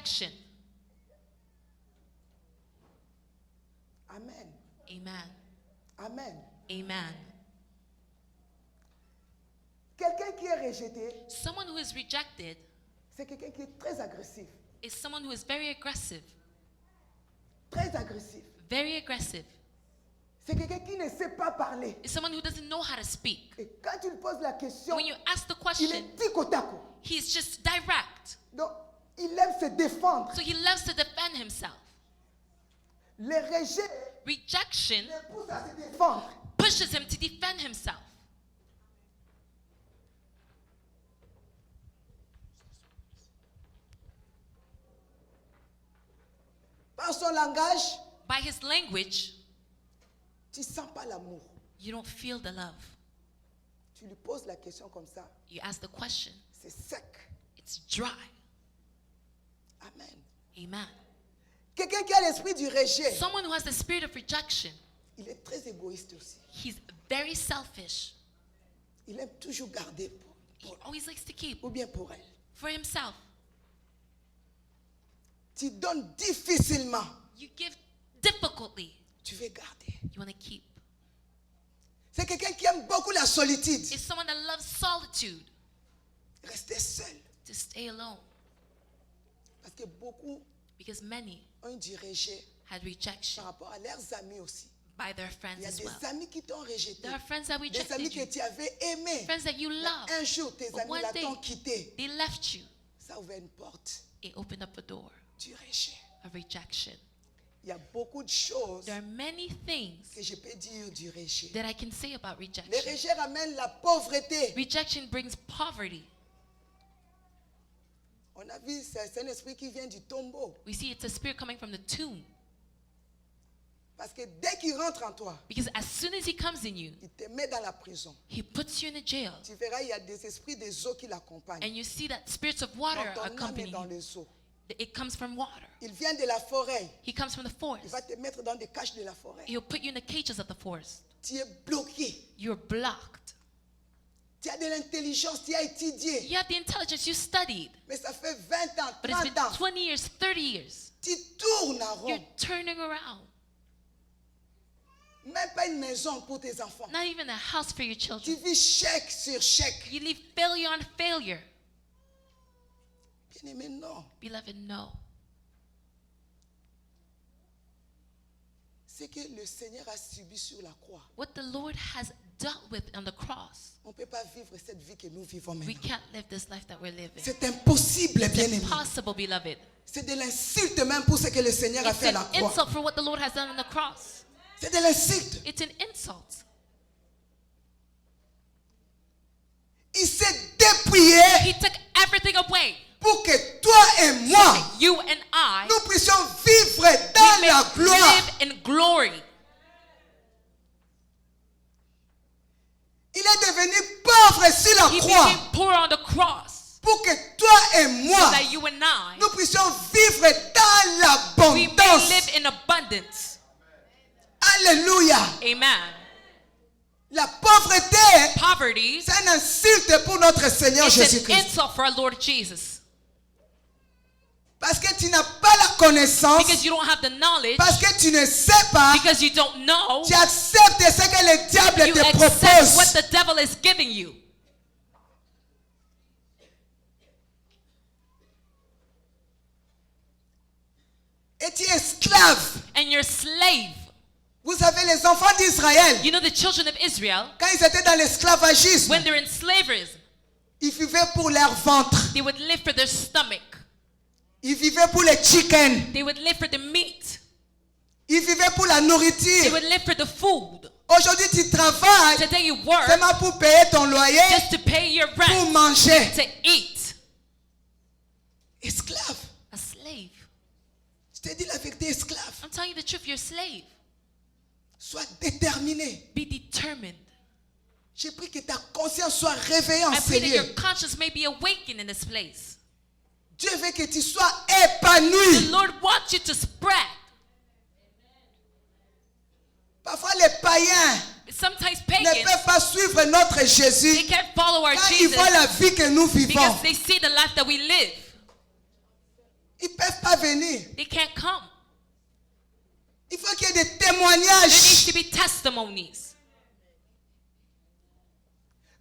rejection. Amen. Amen. Amen. Amen. Quelqu'un qui est rejeté, Someone who is rejected c'est quelqu'un qui est très agressif. is someone who is very aggressive. Très agressif. Very aggressive. C'est quelqu'un qui ne sait pas parler. It's someone who doesn't know how to speak. Et quand tu lui poses la question, When you ask the il question, est tic au tac. he's just direct. Donc, il aime se défendre. So he loves to defend himself. Le rejet Rejection le pousse à se défendre. pushes him to defend himself. Par son langage, By his language, tu ne sens pas l'amour. you don't feel the love. Tu lui poses la question comme ça, You ask the question, c'est sec. it's dry. Amen. Amen. Quelqu'un qui a l'esprit du rejet, Someone who has the spirit of rejection, il est très égoïste aussi. he's very selfish. Il aime toujours garder He always likes to keep ou bien pour elle. for himself. Tu donnes difficilement, You give difficultly. tu veux garder. You want to keep. C'est quelqu'un qui aime beaucoup la solitude. It's someone that loves solitude, Rester seul. to stay alone. Parce que beaucoup Because many ont du rejet had rejection par rapport à leurs amis aussi. by their Il friends y a as des well. amis qui t'ont rejeté. There are friends that Des amis rejected que you, tu avais aimés. friends that you Mais love. un jour, tes But amis one là day, t'ont quitté. they left you. Ça ouvre une porte It opened up a door du rejet. of rejection. Il y a beaucoup de choses There are many things que je peux dire du rejet. that I can say about Le rejection. rejet ramène la pauvreté. Rejection brings poverty. On a vu, c'est un esprit qui vient du tombeau. We see it's a spirit coming from the tomb. Parce que dès qu'il rentre en toi, Because as soon as he comes in you, il te met dans la prison. he puts you in a jail. Tu verras, il y a des esprits des eaux qui l'accompagnent. And you see that spirits of water Quand ton âme est accompany dans you. les eaux, It comes from water. il vient de la forêt. He comes from the Il forest. va te mettre dans des cages de la forêt. He'll put you in the cages of the forest. Tu es bloqué. You're blocked. Tu as de l'intelligence, tu as étudié. You have the intelligence, you studied. Mais ça fait 20 ans, But it's 30 been ans. 20 years, 30 years. Tu tournes en You're rond. turning around. Même pas une maison pour tes enfants. Not even a house for your Tu children. vis chèque sur chèque. You leave failure on failure. Bien aimé, non. Beloved, no. C'est que le Seigneur a subi sur la croix. What the Lord has dealt with on the cross, On ne peut pas vivre cette vie que nous vivons we maintenant. can't live this life that we're living. C'est impossible, bien It's aimé. impossible, beloved. C'est de l'insulte même pour ce que le Seigneur a It's fait à la an croix. insult for what the Lord has done on the cross. C'est de l'insulte. It's an insult. Il s'est dépouillé He took everything away. pour que toi et moi, You and I nous puissions vivre dans may la gloire. live in glory. Il est devenu pauvre sur la He croix became poor on the cross pour que toi et so moi, that you and I, nous puissions vivre dans we may l'abondance. live in abundance. Alléluia. Amen. La pauvreté, Poverty c'est une insulte pour notre Seigneur is an Jésus-Christ. insult for our Lord Jesus. Parce que tu n'as pas la connaissance, Because you don't have the knowledge, parce que tu ne sais pas, because you don't know, tu acceptes ce que le diable you te accept what propose. the devil is giving you. Et tu es esclave. And you're slave. Vous savez, les enfants d'Israël, You know the children of Israel, quand ils étaient dans l'esclavagisme, when they're in slavery, ils vivaient pour leur ventre. they would live for their stomach. Ils vivaient pour les chicken. They would live for the meat. Ils vivaient pour la They nourriture. would live for the food. Aujourd'hui, tu travailles Today you work seulement pour payer ton loyer, just to pay your pour rent, manger. to eat. Esclave. A slave. Je te dis la vérité, esclave. I'm telling you the truth, you're a slave. Sois déterminé. Be determined. J'ai pris que ta conscience soit réveillée en I ce pray that your lieu. conscience may be awakened in this place. Dieu veut que tu sois The épanoui. Lord wants you to spread. Parfois, les païens Sometimes ne pagans, peuvent pas suivre notre they Jésus can't follow our quand ils Jesus voient la vie que nous vivons. because they see the life that we live. Ils ne peuvent pas venir. They can't come. Il faut qu'il y ait des There needs témoignages. to be testimonies.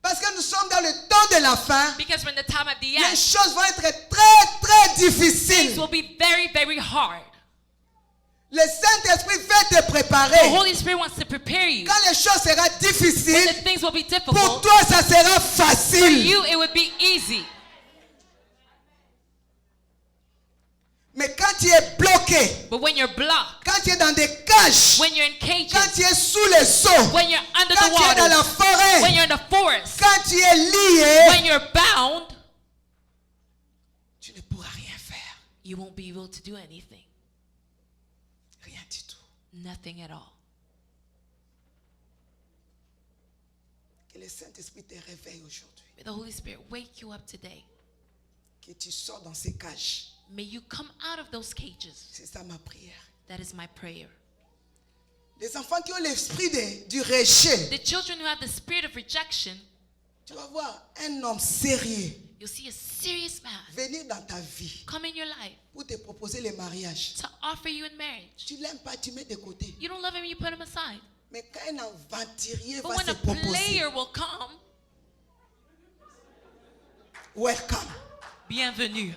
Parce que nous sommes dans le temps de la fin. Because when the time of the Les end, choses vont être très, très things difficiles. will be very, very hard. Le Saint-Esprit veut te The préparer. Holy Spirit wants to prepare you. Quand les choses seront When the difficiles, things will be pour difficult, toi, ça sera for facile. you it would be easy. Mais quand tu es bloqué, But when you're blocked, quand tu es dans des cages, when you're in cages, quand tu es sous les eaux, when you're under quand the tu es dans la water, forêt, when you're in the forest, quand tu es lié, when you're bound, tu ne pourras rien faire. you won't be able to do anything. Rien du tout. Nothing at all. Que le Saint-Esprit te réveille aujourd'hui. May the Holy Spirit wake you up today. Que tu sors dans ces cages. May you come out of those cages. C'est ça ma prière. That is my prayer. Les enfants qui ont l'esprit du rejet, The children who have the spirit of rejection, tu vas voir un homme sérieux you'll see a serious man venir dans ta vie come in your life pour te proposer le mariage. to offer you in marriage. Tu l'aimes pas, tu mets de côté. You don't love him, you put him aside. Mais quand un aventurier But va when se a proposer, player will come, welcome. bienvenue.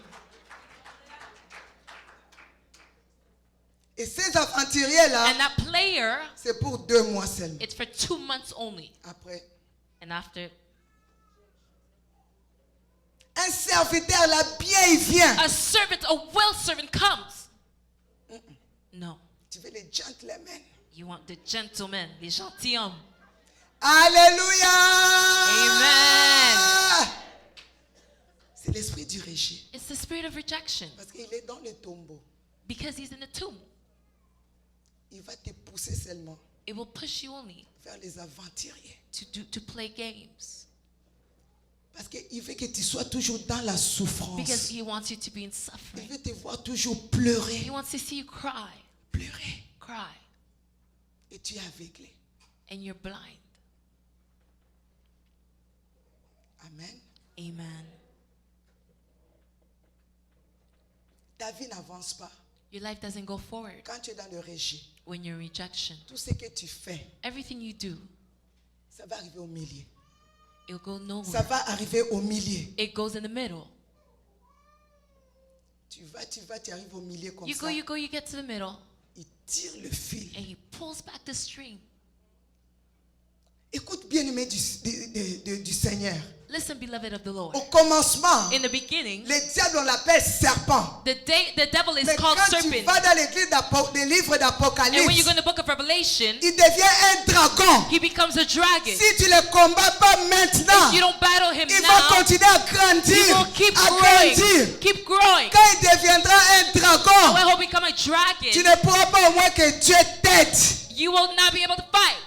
Et ces aventuriers-là, And that player, c'est pour 2 mois seulement. it's for 2 months only. Après, And after, un serviteur là, bien il vient. a servant, a well servant comes. No, Tu veux les gentlemen. you want the gentleman, les gentilshommes. Alléluia. Amen. C'est l'esprit du rejet. It's the spirit of rejection Parce qu'il est dans le tombeau. because he's in the tomb. Il va te pousser seulement It will push you only vers les aventuriers. to play games Parce qu'il veut que tu sois toujours dans la because souffrance. he wants you to be in Il suffering. veut te voir toujours pleurer. He wants to see you cry, Pleurer. cry, Et tu es aveuglé. and you're blind. Amen. Amen. Ta vie n'avance pas. Your life doesn't go forward Quand tu es dans le rejet, when you're in rejection. tout ce que tu fais, Everything you do, ça va arriver au milieu. it'll go Ça nowhere. va arriver au milieu. It goes in the middle. Tu arrives au milieu comme You ça. go, you get to the middle, Il tire le fil. and he pulls back the string. Écoute bien aimé du Seigneur. Listen, beloved of the Lord. Au commencement, In the beginning, le diable on l'appelle serpent. the devil is Mais called quand tu serpent. vas dans l'église des livres And when you d'Apocalypse, go in the book of Revelation, il devient un dragon. he becomes a dragon. Si tu ne le combats pas maintenant, If you don't battle him il va now, continuer à he grandir, will keep à growing. grandir. Keep growing. Quand il deviendra un dragon, When he'll become a tu dragon, ne pourras pas au moins que Dieu t'aide. you will not be able to fight.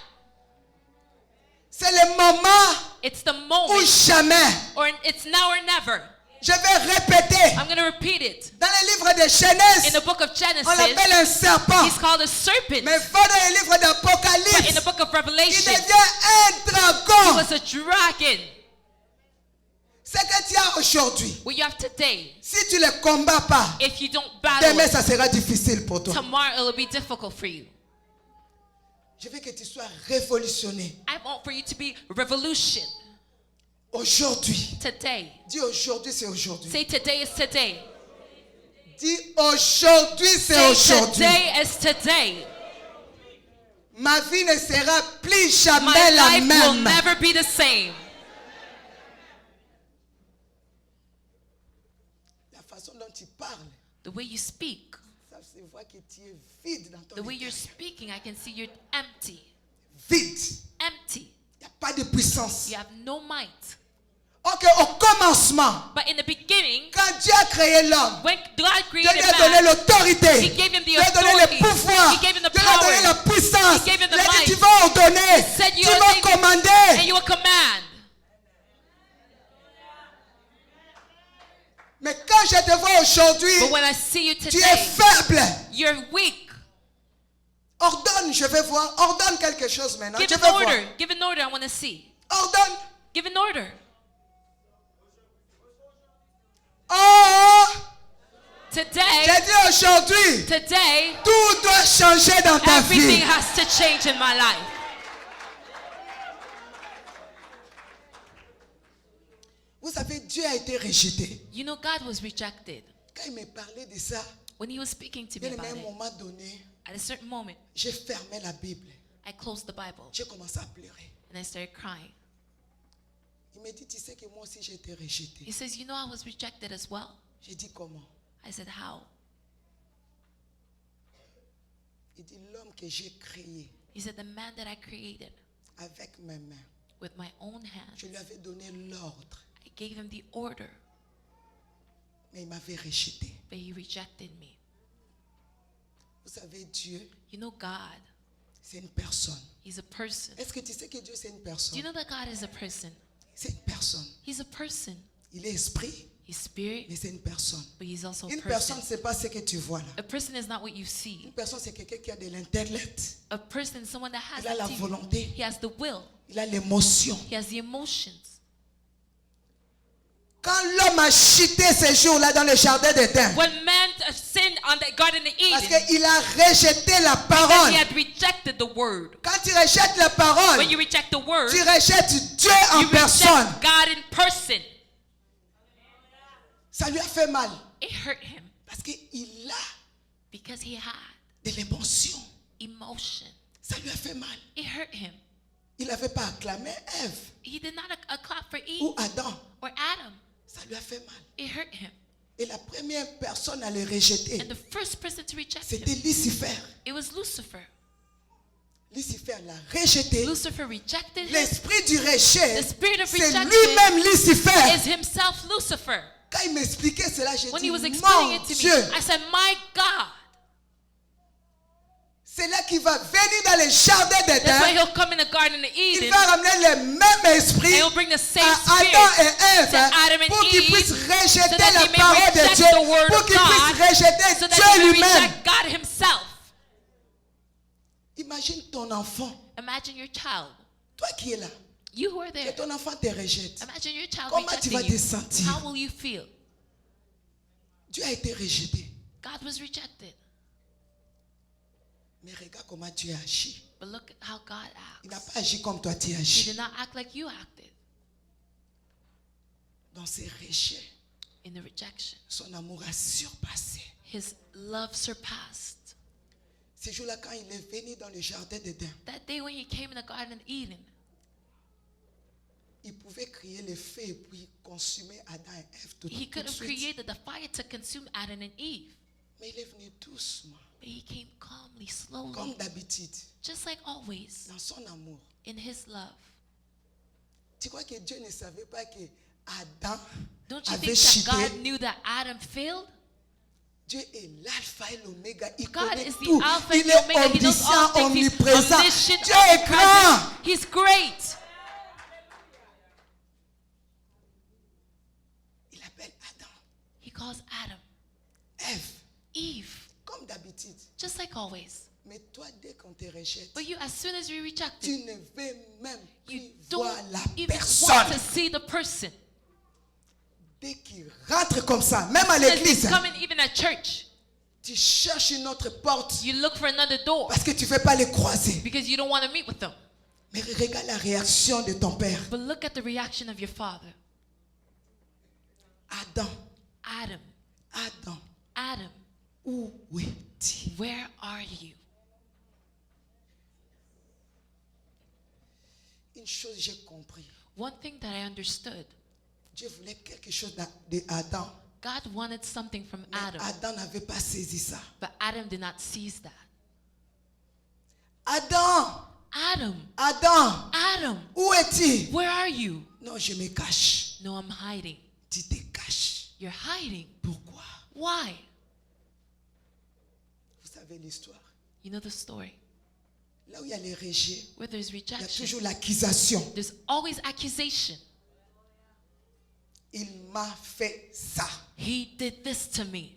C'est le moment It's the ou moment, jamais. or it's now or never. Je vais répéter. I'm going to repeat it. Dans le livre de In Genèse, the book of on Genesis, l'appelle un serpent. he's called a serpent. Mais va dans le livre But in d'Apocalypse, the book of il Revelation, devient un he dragon. was a dragon. Ce que tu as aujourd'hui, What you have today, si tu ne le combats pas, if you don't battle demain it, ça sera difficile pour toi. tomorrow it will be difficult for you. Je veux que tu sois révolutionné. I want for you to be revolution Aujourd'hui. today. Dis aujourd'hui, c'est aujourd'hui. Say today is today. Dis aujourd'hui, c'est Say aujourd'hui. today is today. Ma vie ne sera plus My jamais la life will même. never be the same. La façon dont tu parles, The way you speak, ça se voit que tu es vide dans ton the way you're intérieur. speaking, I can see you're empty. Vide. Empty. Il n'y a pas de puissance. You have no might. Ok, au commencement, But in the beginning, quand Dieu a créé l'homme, when God Dieu created lui a donné man, l'autorité. He gave him the Dieu lui a donné authority. le pouvoir. He gave him the Dieu lui a donné power. la puissance. He gave him the Il a dit, might. tu vas ordonner. said Tu you are vas taking- commander. and you will command. Mais quand je te vois aujourd'hui, But when I see you tu es today, faible. you're weak. Ordonne, je vais voir. Ordonne quelque chose maintenant. Give Je an vais voir. order. Give an order. I want to see. Ordonne. Give an order. Oh, Today, J'ai dit aujourd'hui, today, tout doit changer dans ta everything vie. has to change in my life. Vous savez, Dieu a été rejeté. You know, God was rejected. Quand il me parlait de ça, When he was speaking to me à about un it, moment donné, at a certain moment, j'ai fermé la Bible. I closed the Bible J'ai commencé à pleurer. and I started crying. Il me dit, tu sais que moi aussi j'ai été rejeté. He says, you know, I was rejected as well. J'ai dit comment? I said, how? Il dit, l'homme que j'ai créé He said, the man that I created avec mes mains, with my own hands, je lui avais donné l'ordre, I gave him the order, mais il m'avait rejeté. but he rejected me. Vous savez, Dieu, You know, God, c'est une personne. he's a person. Est-ce que tu sais que Dieu c'est une Do personne? you know that God is a person? C'est une personne. He's a person. Il est esprit, He's spirit, mais c'est une personne. but he's also a Une person. personne, c'est pas ce que tu vois là. A person is not what you see. Une personne, c'est quelqu'un qui a de l'intellect. A person is someone that has Il a la activity. volonté. He has the will. Il a l'émotion. He has the emotions. Quand l'homme a chuté ce jour-là dans le jardin d'Éden, When man sinned on the Garden of parce Eden, qu'il a rejeté la because parole. he had rejected the word. Quand tu rejettes la parole, When you reject the word, tu rejettes Dieu en you personne. reject God in person. Ça lui a fait mal. It hurt him Parce qu'il a because he had de l'émotion. emotion. Ça lui a fait mal. It hurt him. Il n'avait pas acclamé Ève He did not a clap for Eve ou Adam. or Adam. Ça lui a fait mal. It hurt him. Et la première personne à le rejeter, And the first person to reject c'était him, Lucifer. it was Lucifer. Lucifer l'a rejeté. Lucifer rejected him. L'esprit du rejet, The spirit of c'est rejection lui-même Lucifer. is himself Lucifer. Quand il m'expliquait cela, j'ai When dit, he was explaining mon it to me, Dieu, I said, my God. c'est là qu'il va venir dans les jardins That's why d'Éden. he'll come in the Garden of Il Eden va ramener le même esprit and he'll bring the same à spirit Adam et Ève to Adam and pour qu'ils Eve puissent rejeter so that la they may parole de reject Dieu, the word pour of qu'ils puissent God, rejeter so that Dieu they may lui-même. reject God himself. Imagine ton enfant, Imagine your child. toi qui es là, You who are que there. ton enfant te rejette. Imagine your child Comment tu vas rejecting te you. sentir? How will you feel? Dieu a été rejeté. God was rejected. Mais regarde comment Dieu a agi. But look at how God Il n'a acts. pas agi comme toi tu He agis. did not act like you acted Dans ses rejets, in the rejection. son amour a surpassé. His love surpassed. Ce jour-là, quand il est venu dans le jardin d'Éden, That day when he came in the Garden of Eden, il pouvait crier le feu et puis consumer Adam et Ève tout he de could have suite. created the fire to consume Adam and Eve. Mais il est venu doucement, But he came calmly, slowly, comme d'habitude, just like always, dans son amour. in his love. Tu crois que Dieu ne savait pas que Adam Don't you avait think that chuté? God knew that Adam failed? Dieu est l'alpha et l'oméga. Il God connaît is the tout. Alpha Il and the Omega. est He knows all omniscient, things. He's omniprésent. omniscient, Dieu est grand. omnipresent. He's great. Il appelle Adam, He calls Adam, Ève, Eve, comme d'habitude. just like always. Mais toi, dès qu'on te rejette, But you, as soon as you reject tu it, ne veux même you plus voir don't la even want personne. to see the person. Dès qu'il rentre comme ça, même à As he's l'église, coming even at church, tu cherches une autre porte you look for another door parce que tu ne veux pas les croiser. because you don't want to meet with them. Mais regarde la réaction de ton père. But look at the reaction of your father. Adam, Adam, Adam, Adam, où es-tu? where are you? Une chose j'ai compris. One thing that I understood, Dieu voulait quelque chose de Adam. God wanted something from Mais Adam, Adam n'avait pas saisi ça. but Adam did not seize that. Adam, Adam, Adam, Adam, où es-tu? where are you? Non, je me cache. No, I'm hiding. Tu te caches. You're hiding. Pourquoi? Why? Vous savez l'histoire. You know the story. Là où il y a les rejets, Where there's il y a rejection, toujours l'accusation. there's always accusation. Il m'a fait ça. He did this to me.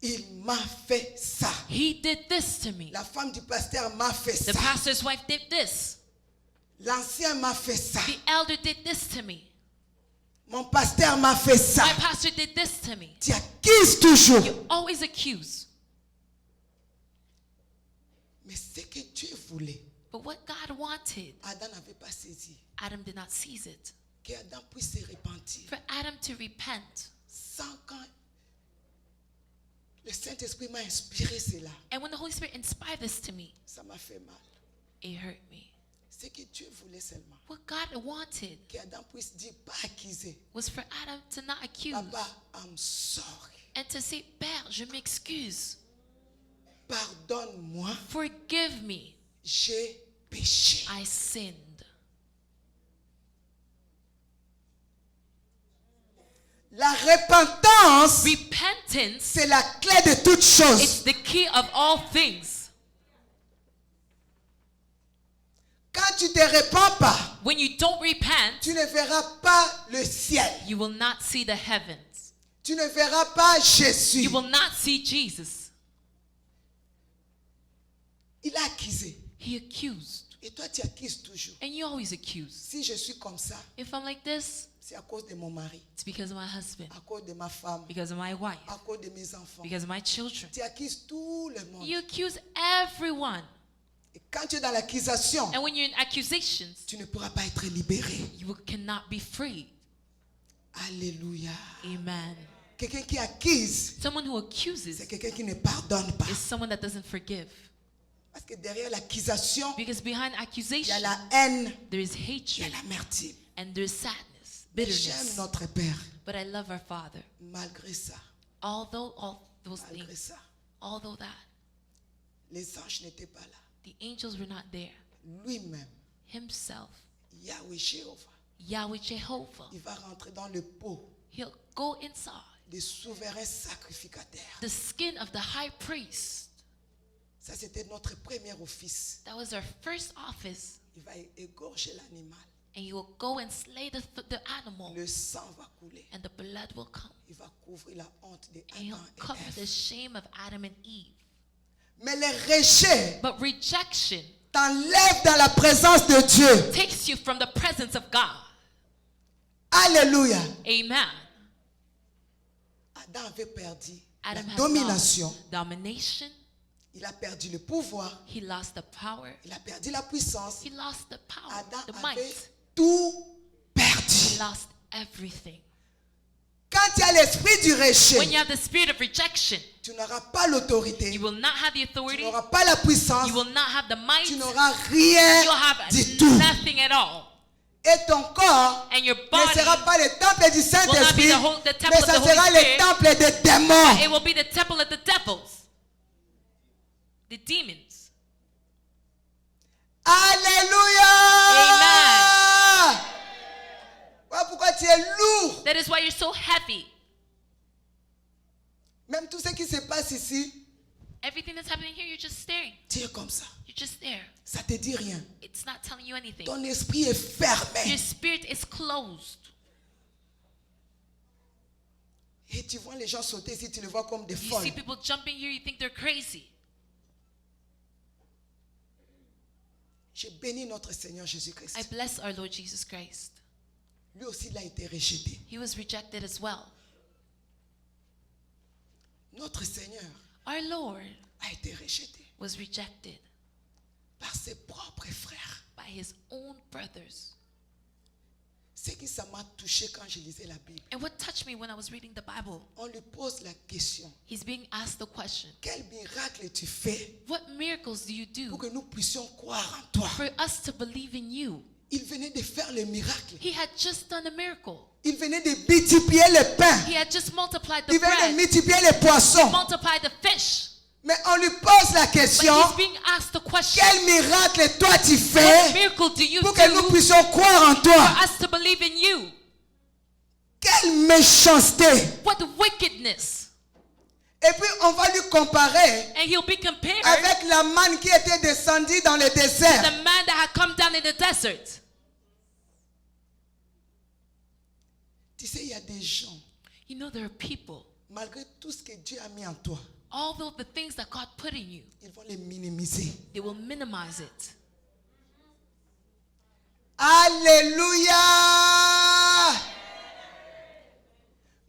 Il m'a fait ça. He did this to me. La femme du pasteur m'a fait The ça. pastor's wife did this. L'ancien m'a fait ça. The elder did this to me. Mon pasteur m'a fait ça. My pastor did this to me. Tu accuses toujours. You always accuse. Mais ce que Dieu voulait, But what God wanted, Adam n'avait pas saisi. Adam did not seize it. Que Adam puisse se repentir. For Adam to repent. Sans quand le Saint-Esprit m'a inspiré cela, And when the Holy Spirit inspired this to me, ça m'a fait mal. it hurt me. Ce que Dieu voulait seulement, What God wanted que Adam puisse dire, pas accuser. was for Adam to not accuse Papa, I'm sorry. and to say, Père, je m'excuse. Pardonne-moi, Forgive me. j'ai péché. I sinned. La repentance, Repentance c'est la clé de toutes choses. is the key of all things. Quand tu te repens pas, When you don't repent, tu ne verras pas le ciel. you will not see the heavens. Tu ne verras pas Jésus. You will not see Jesus. Il a accusé. He accused. Et toi, tu accuses toujours. And you always accuse. Si je suis comme ça, If I'm like this, c'est à cause de mon mari, it's because of my husband, à cause de ma femme, because of my wife, à cause de mes enfants. because of my children. Tu accuses tout le monde. You accuse everyone. Et quand tu es dans l'accusation, And when you're in accusations, tu ne pourras pas être libéré. you cannot be free. Alléluia. Amen. Quelqu'un qui accuse, Someone who accuses c'est quelqu'un qui ne pardonne pas. is someone that doesn't forgive. Parce que derrière l'accusation, Because behind il y a accusation, la haine, there is il y a hatred l'amertume. and there's sadness, J'aime bitterness. notre Père. But I love our Father. Malgré ça, Although all those malgré things, ça, although that, les anges n'étaient pas là. the angels were not there. Lui-même, Himself, Yahweh Jéhovah, Yahweh Jehovah, il va rentrer dans le pot He'll go inside des souverains sacrificataires. the skin of the high priest. Ça, c'était notre premier office. That was our first office. Il va égorger l'animal. And you will go and slay the animal, Le sang va couler. and the blood will come. Il va couvrir la honte de And he'll Adam et cover the Ève. shame of Adam and Eve. Mais le rejet But rejection t'enlève dans la présence de Dieu. takes you from the presence of God. Alléluia. Amen. Adam avait perdu Adam la had domination. lost domination. Il a perdu le pouvoir. He lost the power. Il a perdu la puissance. He lost the power, Adam the avait might. tout He perdu. lost everything. Quand tu as l'esprit du When you rejet, have the spirit of rejection, tu n'auras pas l'autorité. you will not have the Tu authority. n'auras pas la puissance. You will not have the might. Tu You'll n'auras rien have du tout. nothing at all. Et ton corps And your ne body, sera pas le temple du Saint-Esprit, the temple mais of ça the Holy sera le Spirit. temple des démons. it will be the temple of the devils, the demons. Alléluia. Amen. Voilà pourquoi tu es lourd. That is why you're so heavy. Même tout ce qui se passe ici, Everything that's happening here, you're just staring. tu es comme ça. You're just there. Ça te dit rien. It's not telling you anything. Ton esprit est fermé. Your spirit is closed. Et tu vois les gens sauter ici, tu les vois comme des You see folles. people jumping here, you think they're crazy. Je bénis notre Seigneur I Jésus-Christ. bless our Lord Jesus Christ. Lui aussi, il a été rejeté. He was rejected as well. Notre Seigneur Our Lord a été rejeté was rejected par ses propres frères. by his own brothers. Ce qui ça m'a touché quand je lisais la Bible. And what touched me when I was reading the Bible, On lui pose la question. he's being asked the question, Quel miracle tu fais what miracles do you pour do que nous puissions croire en toi? for us to believe in you? Il venait de faire le miracle. He had just done a miracle. Il venait de multiplier le pain. He had just multiplied the Il venait de bread, multiplier les poissons. multiplied the fish. Mais on lui pose la But question. he's being asked the question, Quel miracle toi tu what fais miracle do you pour que nous do puissions croire en toi? for us to believe in you? Quelle méchanceté! What wickedness. Et puis on va lui comparer And he'll be compared avec la manne qui était descendue dans le to désert. the man that had come down in the desert. Tu sais, il y a des gens, You know, there are people, malgré tout ce que Dieu a mis en toi, although the things that God put in you, ils vont les minimiser. they will minimize it. Alléluia!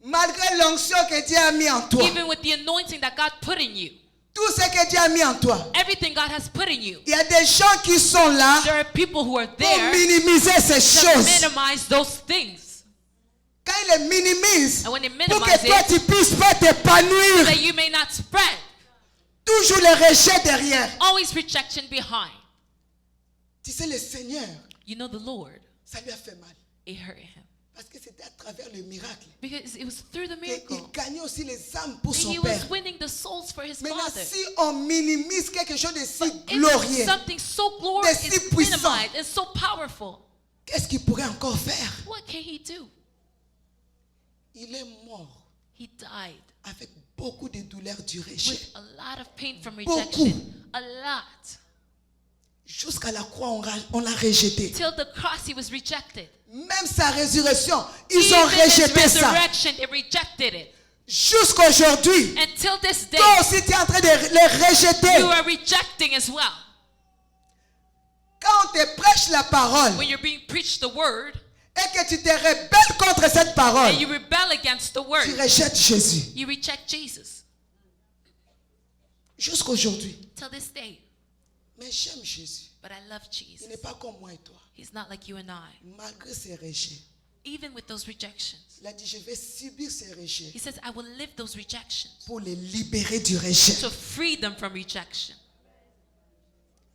Malgré l'onction que Dieu a mis en toi. Even with the anointing that God put in you. Tout ce que Dieu a mis en toi. Everything God has put in you. Il y a des gens qui sont là There are people who are pour there minimiser ces to choses. minimize those things. Quand ils les minimisent, And when they pour minimize que toi it, tu puisses pas t'épanouir, that you may not spread. toujours le rejet derrière. Always rejection behind. Tu sais, le Seigneur, You know the Lord, ça lui a fait mal. it hurt him. Parce que c'était à travers le miracle Because it was through the qu'il miracle. gagnait aussi les âmes pour And son he Père. was winning the souls for his Maintenant, Father. si on minimise quelque chose de si But if glorieux, something so glorious si is puissant. minimized and so powerful, qu'est-ce qu'il pourrait encore faire? what can he do? Il est mort He died avec beaucoup de douleurs du rejet. with a lot of pain from Beaucoup. rejection. A lot. Jusqu'à la croix, on l'a rejeté. Till the cross, he was rejected. Même sa résurrection, ils ont Even his rejeté ça. resurrection, they rejected it. Jusqu'aujourd'hui, Until this day, toi aussi tu es en train de le rejeter. you are rejecting as well. Quand on te prêche la parole When you're being preached the word et que tu te rebelles contre cette parole, and you rebel against the word, tu rejettes Jésus. you reject Jesus. Jusqu'aujourd'hui. Till this day. Mais j'aime Jésus. But I love Il Jesus. n'est pas comme moi et toi. He's not like you and I. Malgré ses rejets. Even with those rejections. Il a dit, je vais subir ces rejets He says, I will live those rejections pour les libérer du rejet. to free them from rejection.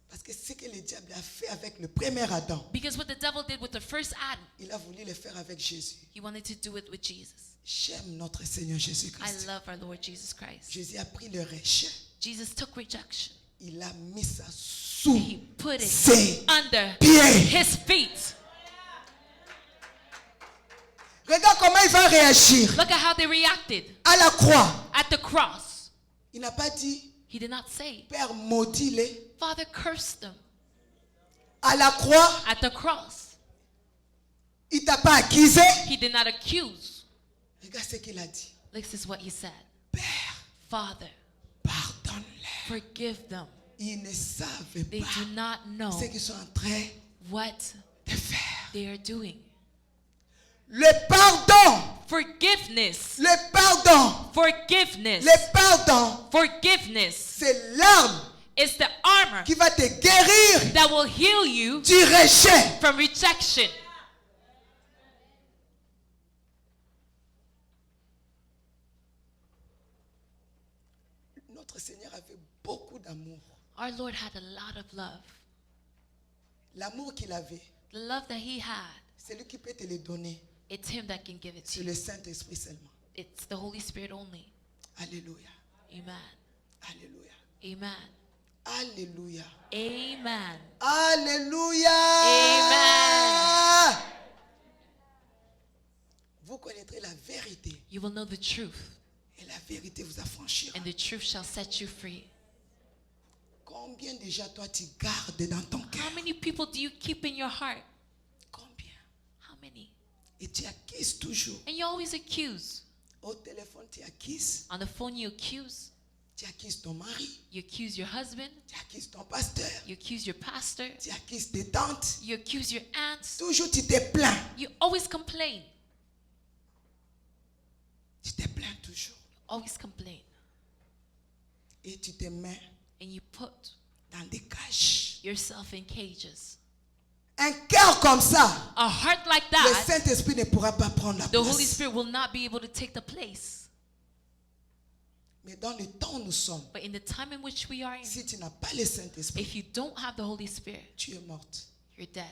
Parce que ce que le diable a fait avec le premier Adam, Because what the devil did with the first Adam, il a voulu le faire avec Jésus. he wanted to do it with Jesus. J'aime notre Seigneur I Jésus-Christ. love our Lord Jesus Christ. Jésus a pris le rejet. Jesus took rejection. Il a mis ça sous He put it ses under pieds. his feet. Regarde comment il va réagir Look at how they reacted à la croix. at the cross. Il n'a pas dit, He did not say, Père maudit-les. Father cursed them. À la croix, At the cross, il t'a pas accusé. he did not accuse. Regarde ce qu'il a dit. This is what he said. Père, Father, pardonne-les. forgive them. Ils ne savent They pas do not know ce qu'ils sont en train what de faire. they are doing. Le pardon, Forgiveness. le pardon, Forgiveness. le pardon, Forgiveness c'est l'arme is the armor qui va te guérir that will heal you du rejet. from rejection. Notre Seigneur avait beaucoup d'amour. Our Lord had a lot of love. L'amour qu'il avait, The love that he had, c'est lui qui peut te le donner. it's him that can give it to C'est you. le Saint-Esprit seulement. It's the Holy Spirit only. Alléluia. Amen. Alléluia. Amen. Alléluia. Amen. Alléluia. Amen. Vous connaîtrez la vérité You will know the truth, et la vérité vous affranchira. and the truth shall set you free. Combien déjà toi tu gardes dans ton cœur? How many people do you keep in your heart? Combien? How many? Et tu accuses toujours. And you always accuse. Au téléphone, tu accuses. On the phone, you accuse. Tu accuses ton mari. You accuse your husband. Tu accuses ton pasteur. You accuse your pastor. Tu accuses tes tantes. You accuse your aunts. Toujours tu te plains. You always complain. Tu te plains toujours. Always complain. Et tu te mets And you put dans des cages. yourself in cages. Un cœur comme ça, A heart like le that, Saint-Esprit ne pourra pas prendre la the Holy place. Spirit will not be able to take the place. Mais dans le temps où nous sommes, But in the time in which we are in, si tu n'as pas le Saint-Esprit, if you don't have the Holy Spirit, tu es morte. you're dead.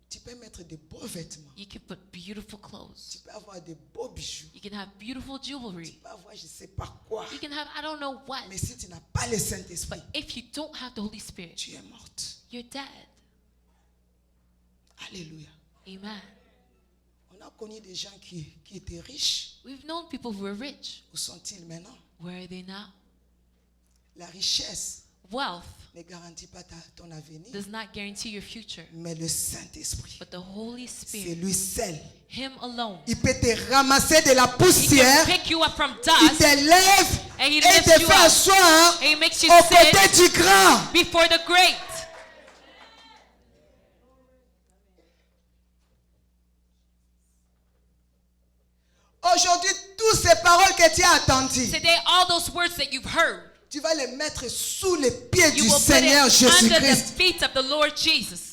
Tu peux mettre de beaux vêtements. You can put beautiful clothes. Tu peux avoir de beaux bijoux. You can have beautiful Tu jewelry. peux avoir je ne sais pas quoi. You can have I don't know what. Mais si tu n'as pas le Saint-Esprit, If you don't have the Holy Spirit, tu es morte. you're dead. Alléluia. Amen. On a connu des gens qui étaient riches. We've known people who were rich. Où sont-ils maintenant? Where are they now? La richesse Wealth ne garantit pas ton avenir. does not guarantee your future. Mais le Saint-Esprit, But the Holy c'est Spirit, lui seul. Him alone, Il peut te ramasser de la He can poussière. pick you up from Il dust te lève and He et lifts te you fait up asseoir and He makes you aux côtés sit du grand. before the great. Aujourd'hui, toutes ces paroles que tu as entendues, Today, all those words that you've heard, tu vas les mettre sous les pieds you du will put Seigneur it under the Jésus-Christ. feet of the Lord Jesus.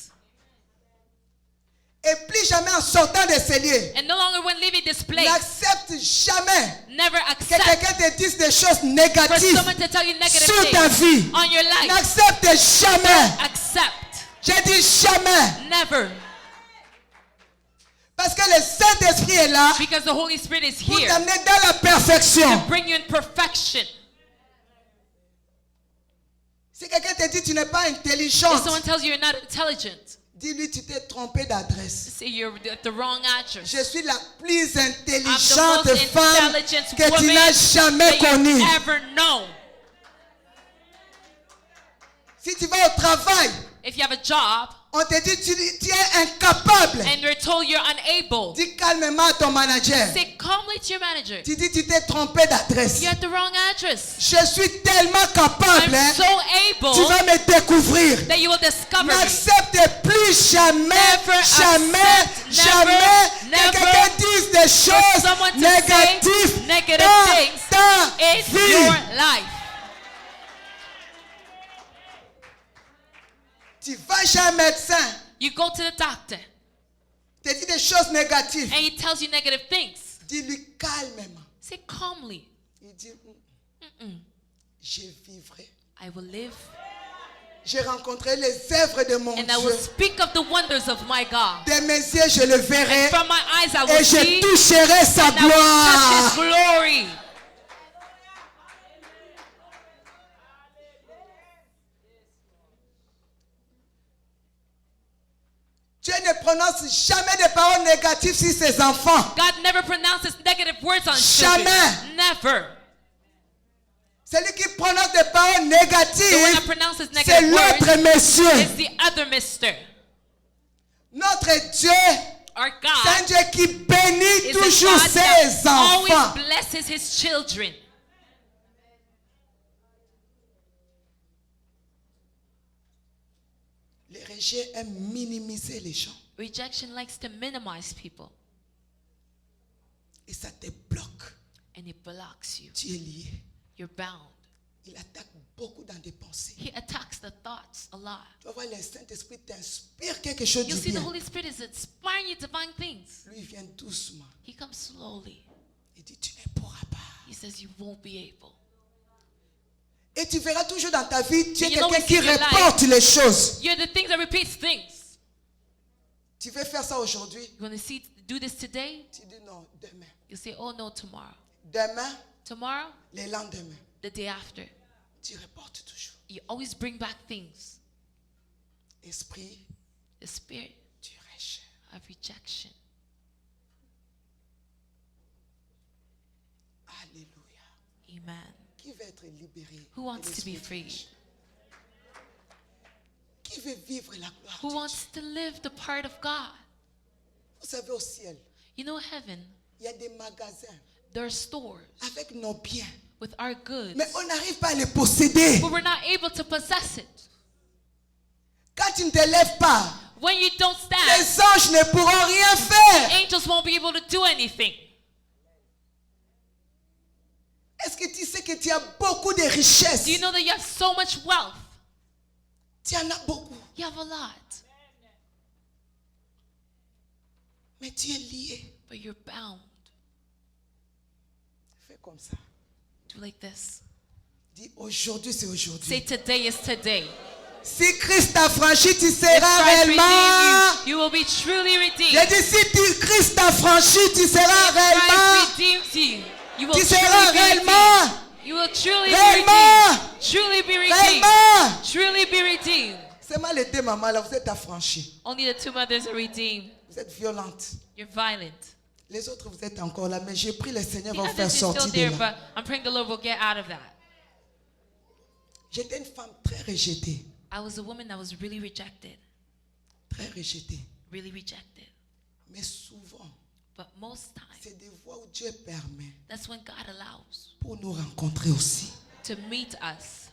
Et plus jamais en sortant de ces lieux, And no longer when leaving this place, n'accepte jamais never que accept quelqu'un te dise des choses for négatives someone to tell you negative sur ta things vie. on your life. N'accepte jamais. Accept. J'ai dit jamais. Never. Parce que le Saint-Esprit est là Because the Holy Spirit is pour here t'amener dans la perfection. to bring you in perfection. Si quelqu'un te dit tu n'es pas If intelligente, someone tells you you're not intelligent, dis-lui tu t'es trompé d'adresse. say you're at the wrong address. Je suis la plus I'm the intelligente most femme intelligent que tu woman n'as jamais that connue. you've ever known. Si tu vas au travail, If you have a job on te dit tu es incapable. and you're told you're unable, Dis calmement à ton manager. say calmly to your manager, Tu dis tu t'es trompé d'adresse. you're at the wrong address. Je suis tellement capable. I'm so Tu able vas me découvrir. that you will discover me. N'accepte plus jamais, Never jamais, accept, jamais never, que quelqu'un dise des choses someone to négatives say negative dans things ta in vie. your life. Tu vas chez un médecin, You go to the doctor te dit des choses négatives. and he tells you negative things. Dis-lui calmement. Say calmly, Il dit, Mm-mm. je vivrai. I will live Je rencontrerai les œuvres de mon and I will Dieu. speak of the wonders of my God. De mes yeux, je le verrai From my eyes I et will je see toucherai sa and I will touch His gloire. glory. Dieu ne prononce jamais de paroles négatives sur ses enfants. God never pronounces negative words on Jamais. children. Never. Celui qui prononce des paroles The one négatives, that pronounces c'est negative l'autre words monsieur. is the other mister. Notre Dieu, Our c'est un God Dieu qui bénit is toujours a God ses that always enfants. blesses His children. Les rejets aiment minimiser les gens. Rejection likes to minimize people Et ça te bloque. and it blocks you. Tu es lié. You're bound. Il attaque beaucoup dans des pensées. He attacks the thoughts a lot. Tu vas voir, le Saint-Esprit t'inspire quelque chose You du see, the bien. Holy Spirit is inspiring you divine things. Lui, il vient doucement. He comes slowly. Il dit, tu ne pourras pas. He says you won't be able. Et tu verras toujours dans ta vie, tu es And you'll quelqu'un always qui see in your life- reporte les choses. You're the things that repeats things. Tu veux faire ça aujourd'hui? You want to do this today? Tu dis non, demain. You say, oh no, tomorrow. Demain, Tomorrow, le lendemain. the day after. Tu reportes toujours. You always bring back things. Esprit The spirit du rejet. of rejection. Alléluia. Amen. Qui veut être libéré? Who de wants to l'esprit be du free? rejet? Qui veut vivre la gloire Who de wants to live the part of God? Dieu? Vous savez, au ciel, You know, heaven, il y a des magasins there are stores avec nos biens. with our goods, Mais on n'arrive pas à les posséder. but we're not able to possess it. Quand tu ne te lèves pas, When you don't stand, les anges ne pourront rien faire. angels won't be able to do anything. Est-ce que tu sais que tu as beaucoup de richesses? Do you know that you have so much wealth? Tu en as beaucoup. You have a lot, Mais tu es lié. but you're bound. Fais comme ça. Do like this. Dis aujourd'hui, c'est aujourd'hui. Say today is today. Si Christ t'a franchi, tu If seras Christ réellement. redeemed you, you will be truly redeemed. J'ai dit, si Christ t'a franchi, tu seras If réellement. Christ redeems you, you will Tu truly seras be réellement. redeemed. You will truly be Réellement. redeemed. Truly be redeemed. Réellement. Truly be redeemed. Seulement les deux mamans là, vous êtes affranchis. Only the two mothers are redeemed. Vous êtes violentes. You're violent. Les autres, vous êtes encore là. Mais j'ai pris le Seigneur The va vous faire others are sortir still de there, là. but I'm praying the Lord will get out of that. J'étais une femme très rejetée. I was a woman that was really rejected. Très rejetée. Really rejected. Mais souvent, But most times, c'est des voies où Dieu permet that's when God allows pour nous rencontrer aussi. to meet us.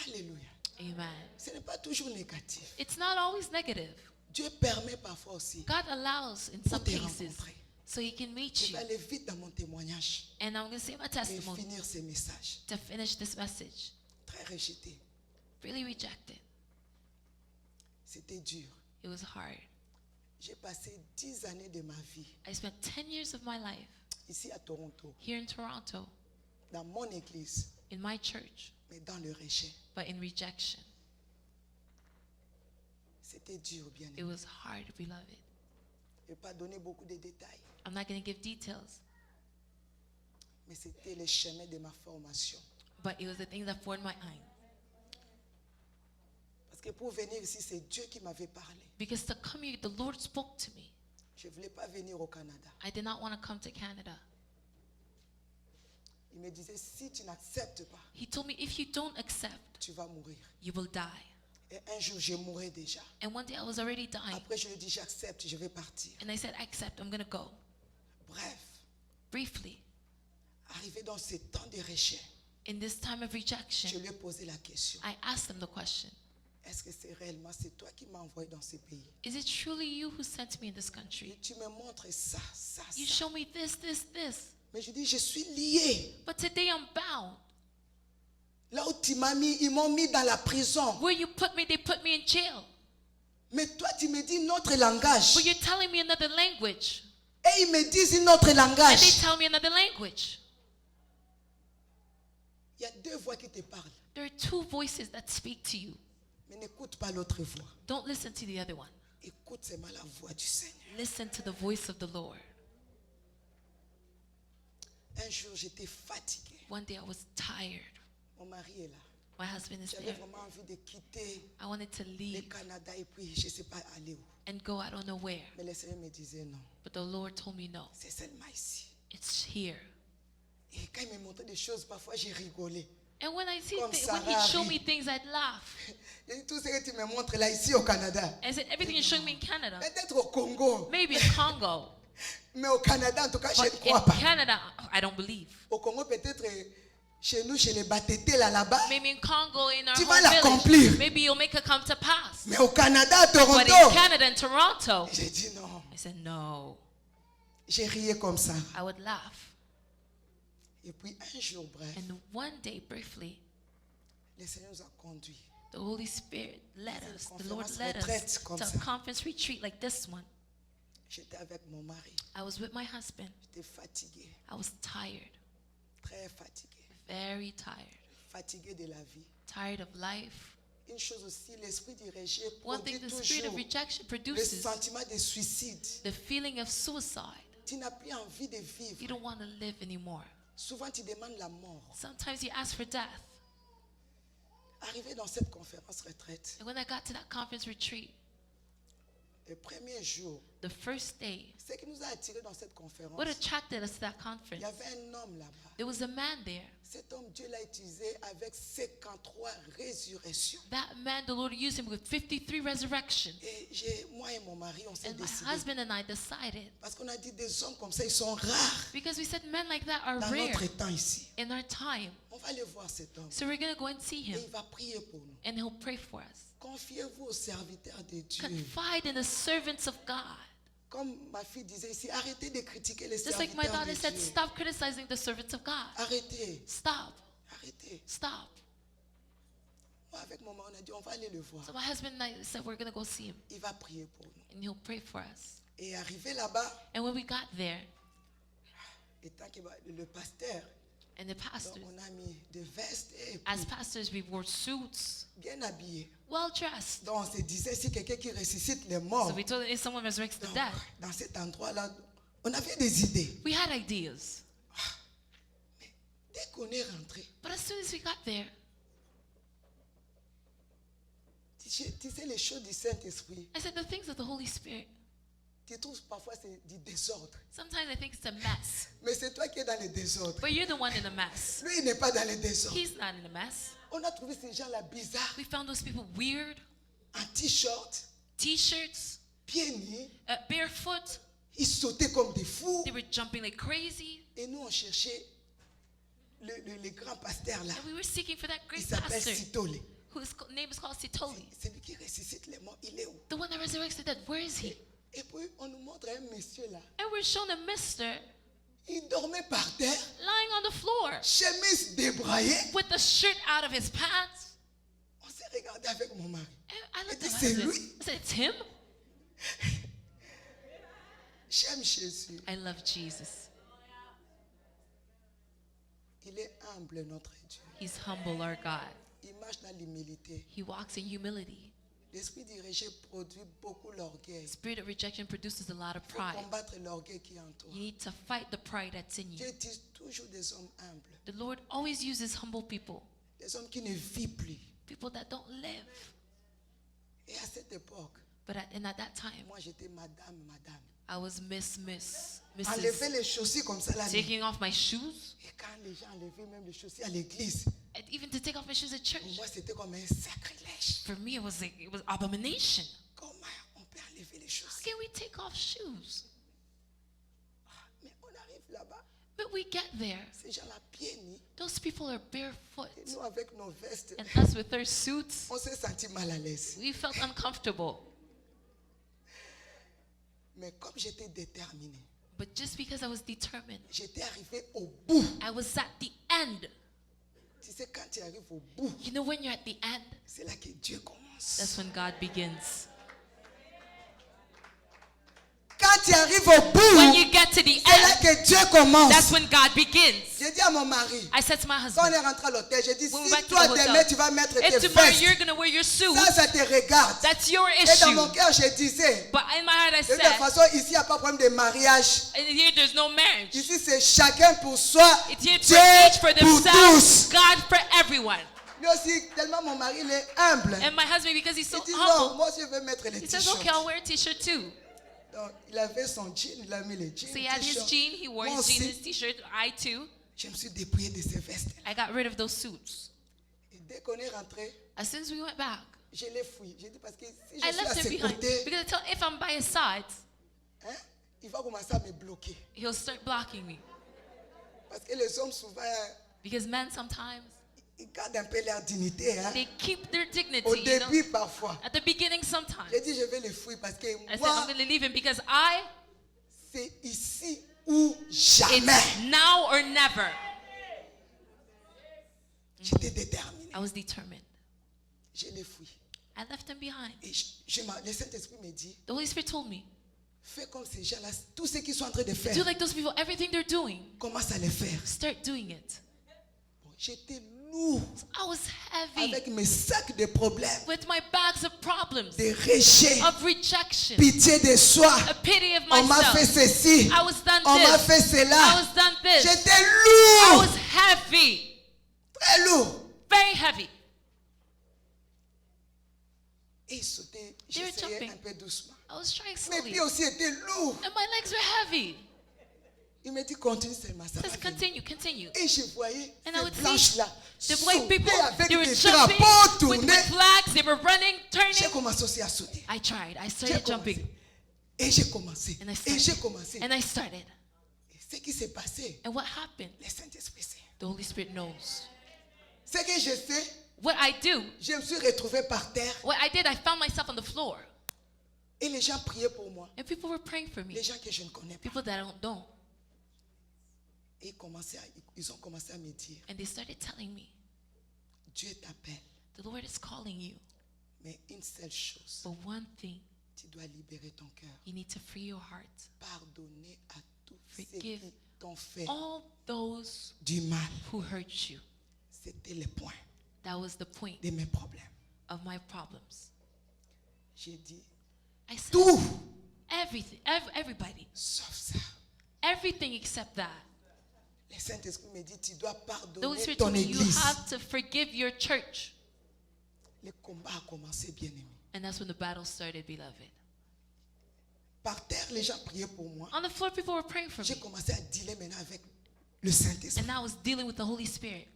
Alléluia. Amen. Ce n'est pas toujours négatif. It's not always negative. Dieu permet parfois aussi God allows in pour some te cases rencontrer. so he can meet Je you. vais aller vite dans mon témoignage And I'm going to say my et testimony finir ces messages. to finish this message. Très rejeté. Really rejected. C'était dur. It was hard. J'ai passé 10 années de ma vie I spent 10 years of my life ici à Toronto, here in Toronto, dans mon église, in my church, mais dans le rejet. but in rejection. C'était dur, bien It aimé. was hard, beloved. Je ne vais pas donner beaucoup de détails, I'm not going to give details, mais c'était le chemin de ma formation. but it was the thing that formed my eye. Parce que pour venir ici, c'est Dieu qui m'avait parlé. Because to come here, the Lord spoke to me. Je ne voulais pas venir au Canada. I did not want to come to Canada. Il me disait, si tu n'acceptes pas, He told me, if you don't accept, tu vas mourir. you will die. Et un jour, je mourrais déjà. And one day I was already dying. Après, je lui ai dit, j'accepte, je vais partir. And I said, I accept, I'm going to go. Bref, Briefly, arrivé dans ce temps de rejet, in this time of je rejection, lui ai posé la question. I asked them the question, Est-ce que c'est réellement, c'est toi qui m'as envoyé dans ce pays? is it truly you who sent me in this Et country? tu me montres ça, ça, You ça. show me this, this, this. Mais je dis, je suis lié. But today I'm bound. Là où tu m'as mis, ils m'ont mis dans la prison. Where you put me, they put me in jail. Mais toi, tu me dis notre langage. But you're telling me another language. Et ils me disent notre And they langage. tell me another language. Il y a deux voix qui te parlent. There are two voices that speak to you. Mais n'écoute pas l'autre voix. Don't listen to the other one. Écoute seulement la voix du Seigneur. Listen to the voice of the Lord. Un jour, j'étais fatigué. One day I was tired. Mon mari est là. My husband is J'avais there. vraiment envie de quitter I wanted to le leave Canada et puis je ne sais pas aller où. and go I don't know where. Mais le Seigneur me disait non, But the Lord told me no. c'est seulement ici. It's here. Et quand il me montrait des choses, parfois j'ai rigolé. And when I see Comme when he Sarah showed rit. me things, I'd laugh. J'ai dit tout ce que tu me montres là, ici au Canada. I said, everything you're showing me in Canada, Peut-être au Congo, maybe in Congo, mais au Canada, en tout cas, je ne but crois in pas. Canada, I don't believe. Au Congo, peut-être chez nous, chez les Batétés là-bas. Maybe in Congo, in our Tu home vas village, l'accomplir. maybe you'll make it come to pass. Mais au Canada, à But in Toronto, Canada, in Toronto, j'ai dit non. I said no. J'ai rié comme ça. I would laugh. Et puis un jour, bref, And one day, briefly, le Seigneur nous a conduits. the Holy Spirit led Une us. The Lord conférence led retraite us comme to ça. a conference retreat like this one. J'étais avec mon mari. I was with my husband. J'étais fatigué, I was tired, très fatigué. very tired, Fatigué de la vie. tired of life. Une chose aussi, l'esprit du rejet One produit thing the spirit of toujours rejection le produces, sentiment de suicide. the feeling of suicide. Tu n'as plus envie de You vivre. don't want to live anymore. Souvent, tu demandes la mort. Sometimes you ask for death. Arrivé dans cette conférence retraite, And when I got to that conference retreat, le premier jour, the first day, ce qui nous a attirés dans cette conférence, what attracted us to that il conference? y avait un homme là-bas. There was a man there. Cet homme, Dieu l'a utilisé avec 53 résurrections. That man, the Lord used him with 53 resurrections. Et moi et mon mari, on s'est And my décidé. husband and I decided, Parce qu'on a dit des hommes comme ça, ils sont rares because we said men like that are dans rare notre temps ici. in our time. On va aller voir cet homme. So we're going to go and see Et him, il va prier pour nous. and he'll pray for us. Confiez-vous aux serviteurs de Dieu. Confide in the servants of God. Comme ma fille disait ici, arrêtez de critiquer les Just like my serviteurs de daughter said, Dieu. stop criticizing the servants of God. Arrêtez, Stop. arrêtez. Stop. Moi, avec mon mari, on a dit, on va aller le voir. So my husband and I said, we're going to go see him, Il va prier pour nous. and he'll pray for us. Et arrivé là-bas, And when we got there, étant que le pasteur, and the donc pastors, on a mis des vestes et as puis pastors, we wore suits, bien habillés. well dressed. Donc on se disait, si quelqu'un qui ressuscite les morts, So we told them if someone resurrects the donc, dead, dans cet endroit-là, on avait des idées. we had ideas. Dès qu'on est rentré, But as soon as we got there, tu sais les choses du Saint-Esprit, I said, the things of the Holy Spirit, tu trouves parfois c'est du désordre. sometimes I think it's a mess. Mais c'est toi qui es dans le désordre. But you're the one in the mess. Lui, il n'est pas dans le désordre. He's not in the mess. On a trouvé ces gens-là bizarres, We found those people weird, en t-shirt, t-shirts, pieds nus, barefoot. ils sautaient comme des fous. They were jumping like crazy. Et nous, on cherchait le grand pasteur là. And we were seeking for that Il great s'appelle pastor Sitole. whose name is called Sitoli. C'est lui qui ressuscite les morts. Il est où? The one that resurrects the dead. Where is he? Et puis, on nous montre un monsieur là. And we're shown a mister Il dormait par terre, lying on the floor chemise débraillée. with the shirt out of his pants. On s'est regardé avec mon mari. And I looked dit, at my c'est husband. lui? I said, it's him? J'aime Jésus. I love Jesus. Il est humble, notre Dieu. He's humble, our God. Il marche dans l'humilité. He walks in humility. L'esprit du rejet produit beaucoup l'orgueil. Spirit of rejection produces a lot of Il faut pride. combattre l'orgueil qui est en toi. You need to fight the pride that's in you. Dieu utilise toujours des hommes humbles. The Lord always uses humble people, Des hommes qui ne vivent plus. people that don't live. Et à cette époque, And at that time, moi j'étais madame. I was Mrs. Enlever les chaussures comme ça là. Taking off my shoes, Et quand les gens enlevaient même les chaussures à l'église, and even to take off my shoes at church. pour moi c'était comme un sacrilège. For me, it was abomination. Comment on peut enlever les How chaussures? can we take off shoes? Mais on arrive là-bas, But we get there. ces gens-là pieds nus, Those people are barefoot. et nous avec nos vestes, And us with our suits, on s'est senti mal à l'aise. we felt uncomfortable. Mais comme j'étais déterminé, But just because I was determined, j'étais arrivé au bout. I was at the end. Tu sais, quand tu arrives au bout, You know, when you're at the end, c'est là que Dieu commence. that's when God begins. Quand tu arrives au When bout, you get to the c'est là end, que Dieu commence. that's when God begins. J'ai dit à mon mari, I said to my quand on husband, est rentré à l'hôtel, j'ai dit, When we si went to toi the hotel, demain tu vas mettre tes if tomorrow vestes, you're going to wear your suit, ça te regarde. that's your Et dans mon issue. cœur, je disais, But in my heart, I de toute said, façon, ici, il n'y a pas de problème de mariage. here there's no marriage. Ici, c'est chacun pour soi, It's here Dieu for each for pour themselves, tous. God for everyone. Lui aussi, tellement mon mari, il est humble. And my husband, because he's so Il dit, non, humble, moi, je veux mettre les he says, t-shirts. okay, I'll wear a t-shirt too. Donc, il avait son jean, il a mis les jeans. So he had his t-shirt. jean, he wore Moi his jean, aussi, his t-shirt. I too. je me suis dépouillé de ces vestes. I got rid of those suits. Et dès qu'on est rentré, As soon as we went back, je l'ai fouillé. J'ai dit, parce que si je I suis à left him ses behind. côtés, Because I tell if I'm by his side, hein, il va commencer à me bloquer. he'll start blocking me. Parce que les hommes, souvent, Because men sometimes, ils gardent un peu leur dignité. Hein. they keep their dignity. Au You know? début, parfois. At the beginning, sometimes. J'ai dit, je vais les fouiller parce que I said, I'm moi, going to leave him because c'est ici ou jamais. it's now or never. J'étais déterminé. I was determined. Je l'ai fouillé. I left him behind. Et le Saint-Esprit me dit, The Holy Spirit told me, fais comme ces gens-là, tout ce qu'ils sont en train de faire, do like those people, everything they're doing, commence à les faire. start doing it. Bon, j'étais lourd So I was heavy avec mes sacs de problèmes, with my bags of problems, de rejet, of rejection, pitié de soi. a pity of On m'a fait myself. ceci, I was done on m'a this. fait I cela. was done this. J'étais I lourd, was heavy, très lourd. very heavy. Et il sautait, They were j'essayais jumping. un peu doucement. I was trying Mes slowly. pieds aussi étaient lourds. And my legs were heavy. Il me dit, continue seulement, ça It va says, venir. continue, continue. Et je voyais And I ces would see blanches-là The white people, sauter avec they were des jumping drapeaux with tournés. flags. They were running, J'ai turning. commencé aussi à sauter. I tried. I J'ai started commencé. jumping. Et j'ai commencé. And I Et started. j'ai commencé. And I started. Et ce qui s'est passé, And what happened? le Saint-Esprit sait. The Holy Spirit knows. Ce que j'ai fait, What I do, je me suis retrouvé par terre. what I did, I found myself on the floor. Et les gens priaient pour moi. And people were praying for me. Les gens que je ne connais pas. People that I don't know. Et ils ont commencé à me dire, And they started telling me, Dieu t'appelle. the Lord is calling you. Mais une seule chose, But one thing, tu dois libérer ton cœur. you need to free your heart. Pardonner à tous ceux Forgive qui t'ont fait all those du mal. who hurt you. C'était le point That was the point de mes problèmes. of my problems. J'ai dit, I said, tout everything, everybody, sauf ça. everything except that. Le Saint-Esprit me dit, tu dois The Holy pardonner Spirit ton told me you église. have to forgive your church. Le combat a commencé, bien aimé. And that's when the battle started, beloved. Par terre, les gens priaient pour moi. On the floor, people were praying for me. J'ai commencé à dealer maintenant avec le Saint-Esprit. And I was dealing with the Holy Spirit.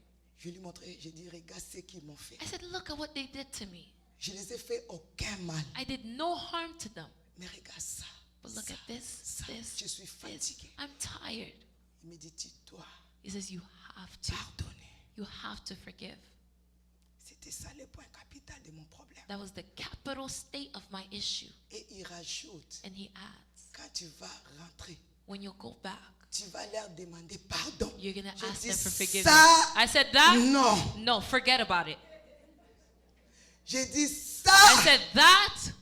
Je lui montrais, j'ai dit, regarde ce qu'ils m'ont fait. I said, look at what they did to me. Je ne les ai fait aucun mal. I did no harm to them. Mais regarde ça. But look ça, at this, ça. this, Je suis this. fatigué. I'm tired. Il me dit, tu dois He says, you have to. pardonner. You have to forgive. C'était ça le point capital de mon problème. That was the capital state of my issue. Et il rajoute, And he adds, quand tu vas rentrer, when you go back, tu vas leur demander pardon. you're going to J'ai ask dit, them for forgiveness. ça, I said that? non. No, forget about it. J'ai dit ça, I said that?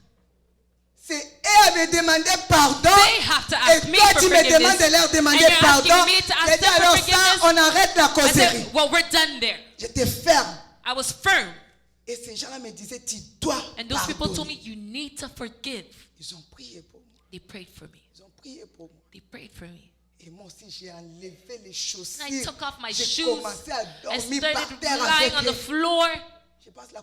c'est eux à me demander pardon. They have to ask Et me toi, for tu me forgiveness. demandes de leur demander And you're pardon. asking me to ask J'ai dit them for alors ça, forgiveness? on arrête la I causerie. said, well, we're done there. J'étais ferme. I was firm. Et ces gens-là me disaient, tu dois And those people told me, pardonner. you need to forgive. Ils ont prié pour moi. They prayed for me. Ils ont prié pour moi. They prayed for me. Et moi aussi, j'ai enlevé les chaussures. And I took off my J'ai shoes. commencé à I dormir par started terre lying on avec the eux. floor. Je pense que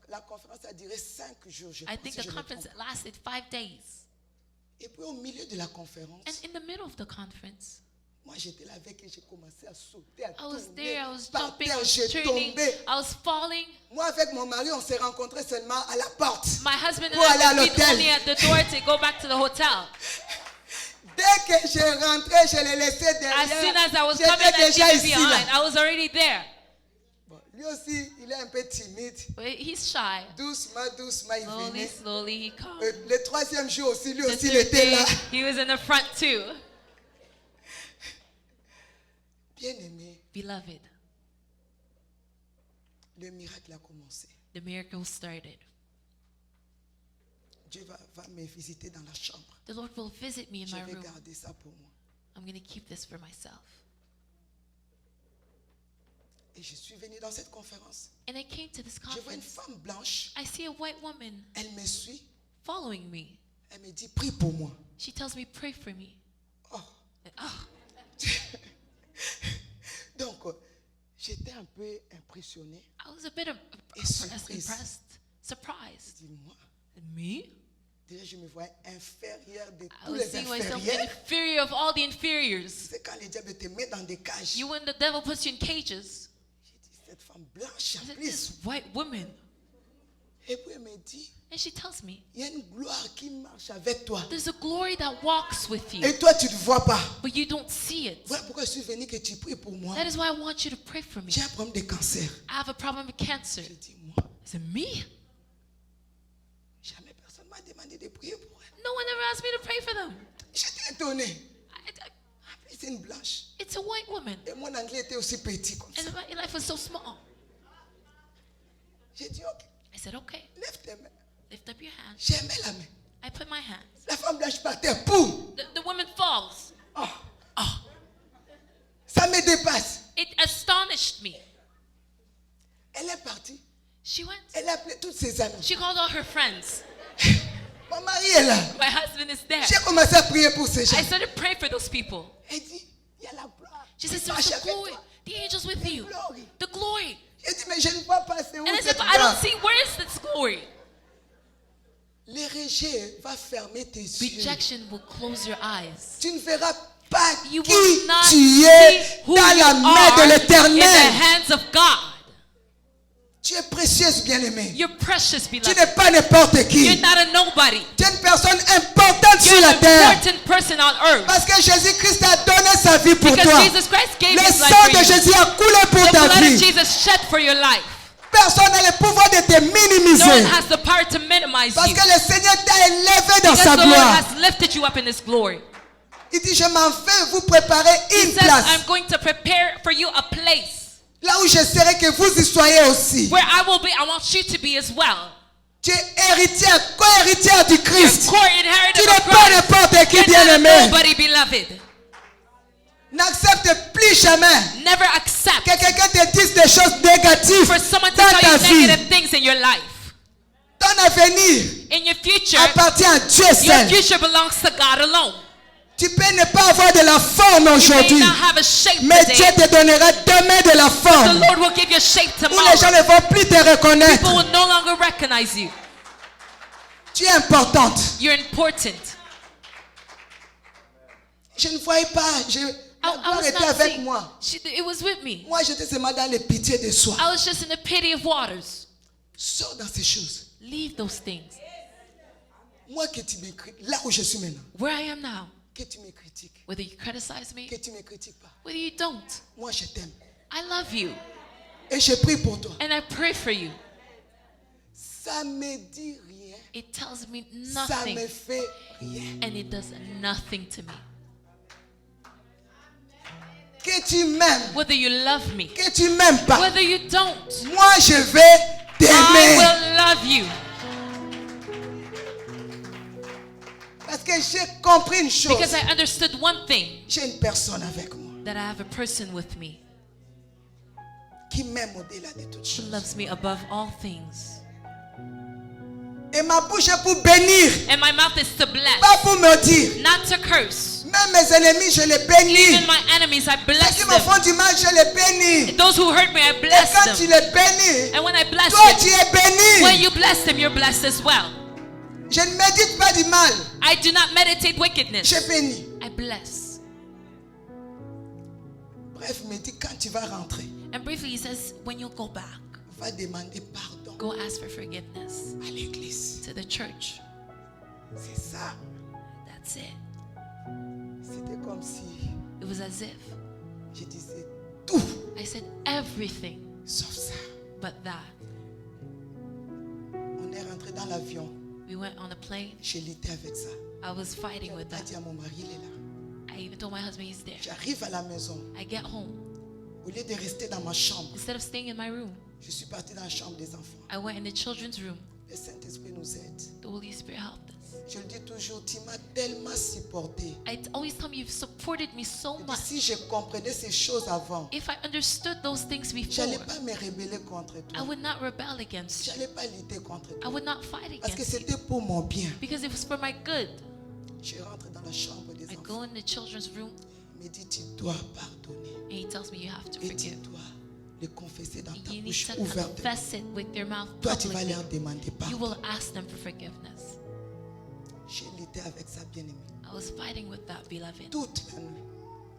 la conférence a duré 5 jours. Je I pense, think si the je me conference trompe. lasted 5 days. Et puis au milieu de la conférence, And in the middle of the conference, moi j'étais là avec eux, j'ai commencé à sauter, à I was tourner. there, I was Par jumping, I terre, was j'ai turning, tombé. I was falling. Moi avec mon mari, on s'est rencontrés seulement à la porte. My husband and Pour aller à I would meet l'hôtel. only at the door to go back to the hotel. Dès que j'ai rentré, je l'ai laissé derrière. As soon as I was coming, J'étais I déjà left ici behind. là. I was already there. Bon, lui aussi, il est un peu timide. But he's shy. Doucement, doucement, il Slowly, venait. slowly, he comes. Le troisième jour aussi, lui The aussi, il third était day, là. he was in the front too. Bien-aimé, Beloved, le miracle a commencé. the miracle started. Dieu va me visiter dans la chambre. The Lord will visit me in Je my vais room. garder ça pour moi. I'm going to keep this for myself. Et je suis venu dans cette conférence. And I came to this Je vois une conference. femme blanche. I see a white woman Elle me suit. following me. Elle me dit, prie pour moi. She tells me, pray for me. Oh. Oh, Donc, j'étais un peu impressionné. I was a bit surprise. impressed, surprised. Je dis, moi, Me? déjà, je me voyais inférieur de I tous was les seeing myself inférieurs. inferior of all the inferiors. C'est quand le diable te met dans des cages. You when the devil puts you in cages. J'ai dit, cette femme blanche, I en said, plus. this white woman. Et puis, elle me dit, And she tells me, il y a une gloire qui marche avec toi. there's a glory that walks with you, Et toi, tu ne vois pas. but you don't see it. Voilà pourquoi je suis venu que tu pries pour moi. That is why I want you to pray for me. J'ai un problème de cancer. I have a problem with cancer. J'ai dit, moi, I said, me? jamais personne m'a demandé de prier pour elle. No one ever asked me to pray for them. J'étais étonné. I- C'est une blanche. It's a white woman. Et mon anglais était aussi petit comme ça. And my life was so small. J'ai dit, ok, I said, okay, lève tes mains. lift up your hands. J'ai mis la main. I put my hands. La femme blanche par terre. Poum. The woman falls. Oh, Oh, ça me dépasse. it astonished me. Elle est partie. She went. Elle a appelé toutes ses amies. She called all her friends. Mon mari est là. My husband is there. J'ai commencé à prier pour ces gens. I started praying for those people. Elle dit, il y a la gloire. She says, qui marche there's the avec glory. toi. The angel's with The you. glory. The glory. J'ai dit, mais je ne vois pas, c'est où And I said, cette but I don't gloire? see, where is this glory? Le rejet va fermer tes yeux. Rejection will close your eyes. Tu ne verras pas You qui will not tu see es who dans you la main are de in the l'Éternel. hands of God. Tu es précieuse, bien-aimée. You're precious, Tu beloved. n'es pas n'importe You're qui. not a nobody. Tu es une personne importante sur You're la an terre. important person on earth. Parce que Jésus-Christ a donné sa vie pour Because toi. Jesus Christ gave Le his life sang for de you. Jésus a coulé pour The ta blood of vie. Jesus shed for your life. Personne n'a le pouvoir de te No one minimiser. has the power to minimize Parce you. que le Seigneur t'a élevé dans Because sa the Lord gloire. has lifted you up in His glory. Il dit, je m'en vais vous préparer He une says, I'm place. going to prepare for you a place Là où j'essaierai que vous y soyez aussi. where I will be. I want you to be as well. Tu es héritière, co-héritière du You're Christ. co-inheritor Tu of n'es pas Christ. n'importe qui, You're not a bien-aimé. nobody, beloved. N'accepte plus jamais Never accept que quelqu'un te dise des choses négatives for someone to dans tell ta you vie. negative things in your life. Ton avenir In your future, appartient à Dieu your seul. future belongs to God alone. Tu peux ne pas avoir de la forme You may aujourd'hui, not have a shape mais Dieu today. te donnera demain de la The forme Lord will give you a shape où les gens tomorrow. ne vont plus te reconnaître. People will no longer recognize you. Tu es importante. You're important. Je ne voyais pas. La I gloire was était not avec seeing. moi. It was with me. Moi, j'étais seulement dans les pitiés de soi. I was just in the pity of waters. Sors dans ces choses. Leave those things. Moi que tu me critiques, là où je suis maintenant, Where I am now, que tu me critiques, whether you criticize me, que tu ne me critiques pas. whether you don't, Moi, je t'aime. I love you. Et je prie pour toi. And I pray for you. Ça me dit rien. It tells me Ça nothing. me fait rien. And it does nothing to me. Que tu m'aimes, Whether you love me, que tu m'aimes pas, whether you don't, moi je vais I t'aimer. will love you. Parce que j'ai compris une chose. Because I understood one thing, J'ai une personne avec moi that I have a person with me qui m'aime au-delà de toutes who choses. loves me above all things. Et ma bouche est pour bénir, And my mouth is to bless, pas pour me dire. not to curse. Même mes ennemis, je les bénis. Even my enemies, I Ceux bless qui me them. font du mal, je les bénis. Those who hurt me, I Et bless quand tu them. les bénis, And when I bless toi tu them, es béni. when you bless them, you're blessed as well. Je ne médite pas du mal, I do not meditate wickedness. je bénis. I bless. Bref, il me dit quand tu vas rentrer, And briefly, he says, when you go back, va demander pardon go ask for forgiveness à l'église. to the church. C'est ça. That's it. C'était comme si It was as if je disais tout I said everything sauf ça. but that. On est rentré dans l'avion, We went on a plane. je luttais avec ça. I was fighting with J'ai that. dit à mon mari, il est là. I even told my husband he's there. J'arrive à la maison. I get home. Au lieu de rester dans ma chambre, Instead of staying in my room, je suis parti dans la chambre des enfants. I went in the children's room. Le Saint-Esprit nous aide. The Holy Spirit helped us. Je le dis toujours, tu m'as tellement supporté. I always tell me you've supported me so Et much. si je comprenais ces choses avant, If I understood those things je before, n'allais pas me rebeller contre I toi. would not rebel against Je you. n'allais pas lutter contre I toi. would not fight Parce que against you c'était pour mon bien. because it was for my good. Je rentre dans la chambre des I enfants. go in the children's room Il me dit, tu dois pardonner. and he tells me you have to Et tu forgive. dois le confesser dans ta You need bouche to ouverte. confess it with your mouth Toi, tu vas publicly. leur demander You pardon. will ask them for forgiveness. J'ai lutté avec sa bien-aimée. I was fighting with that, beloved. Toute la nuit.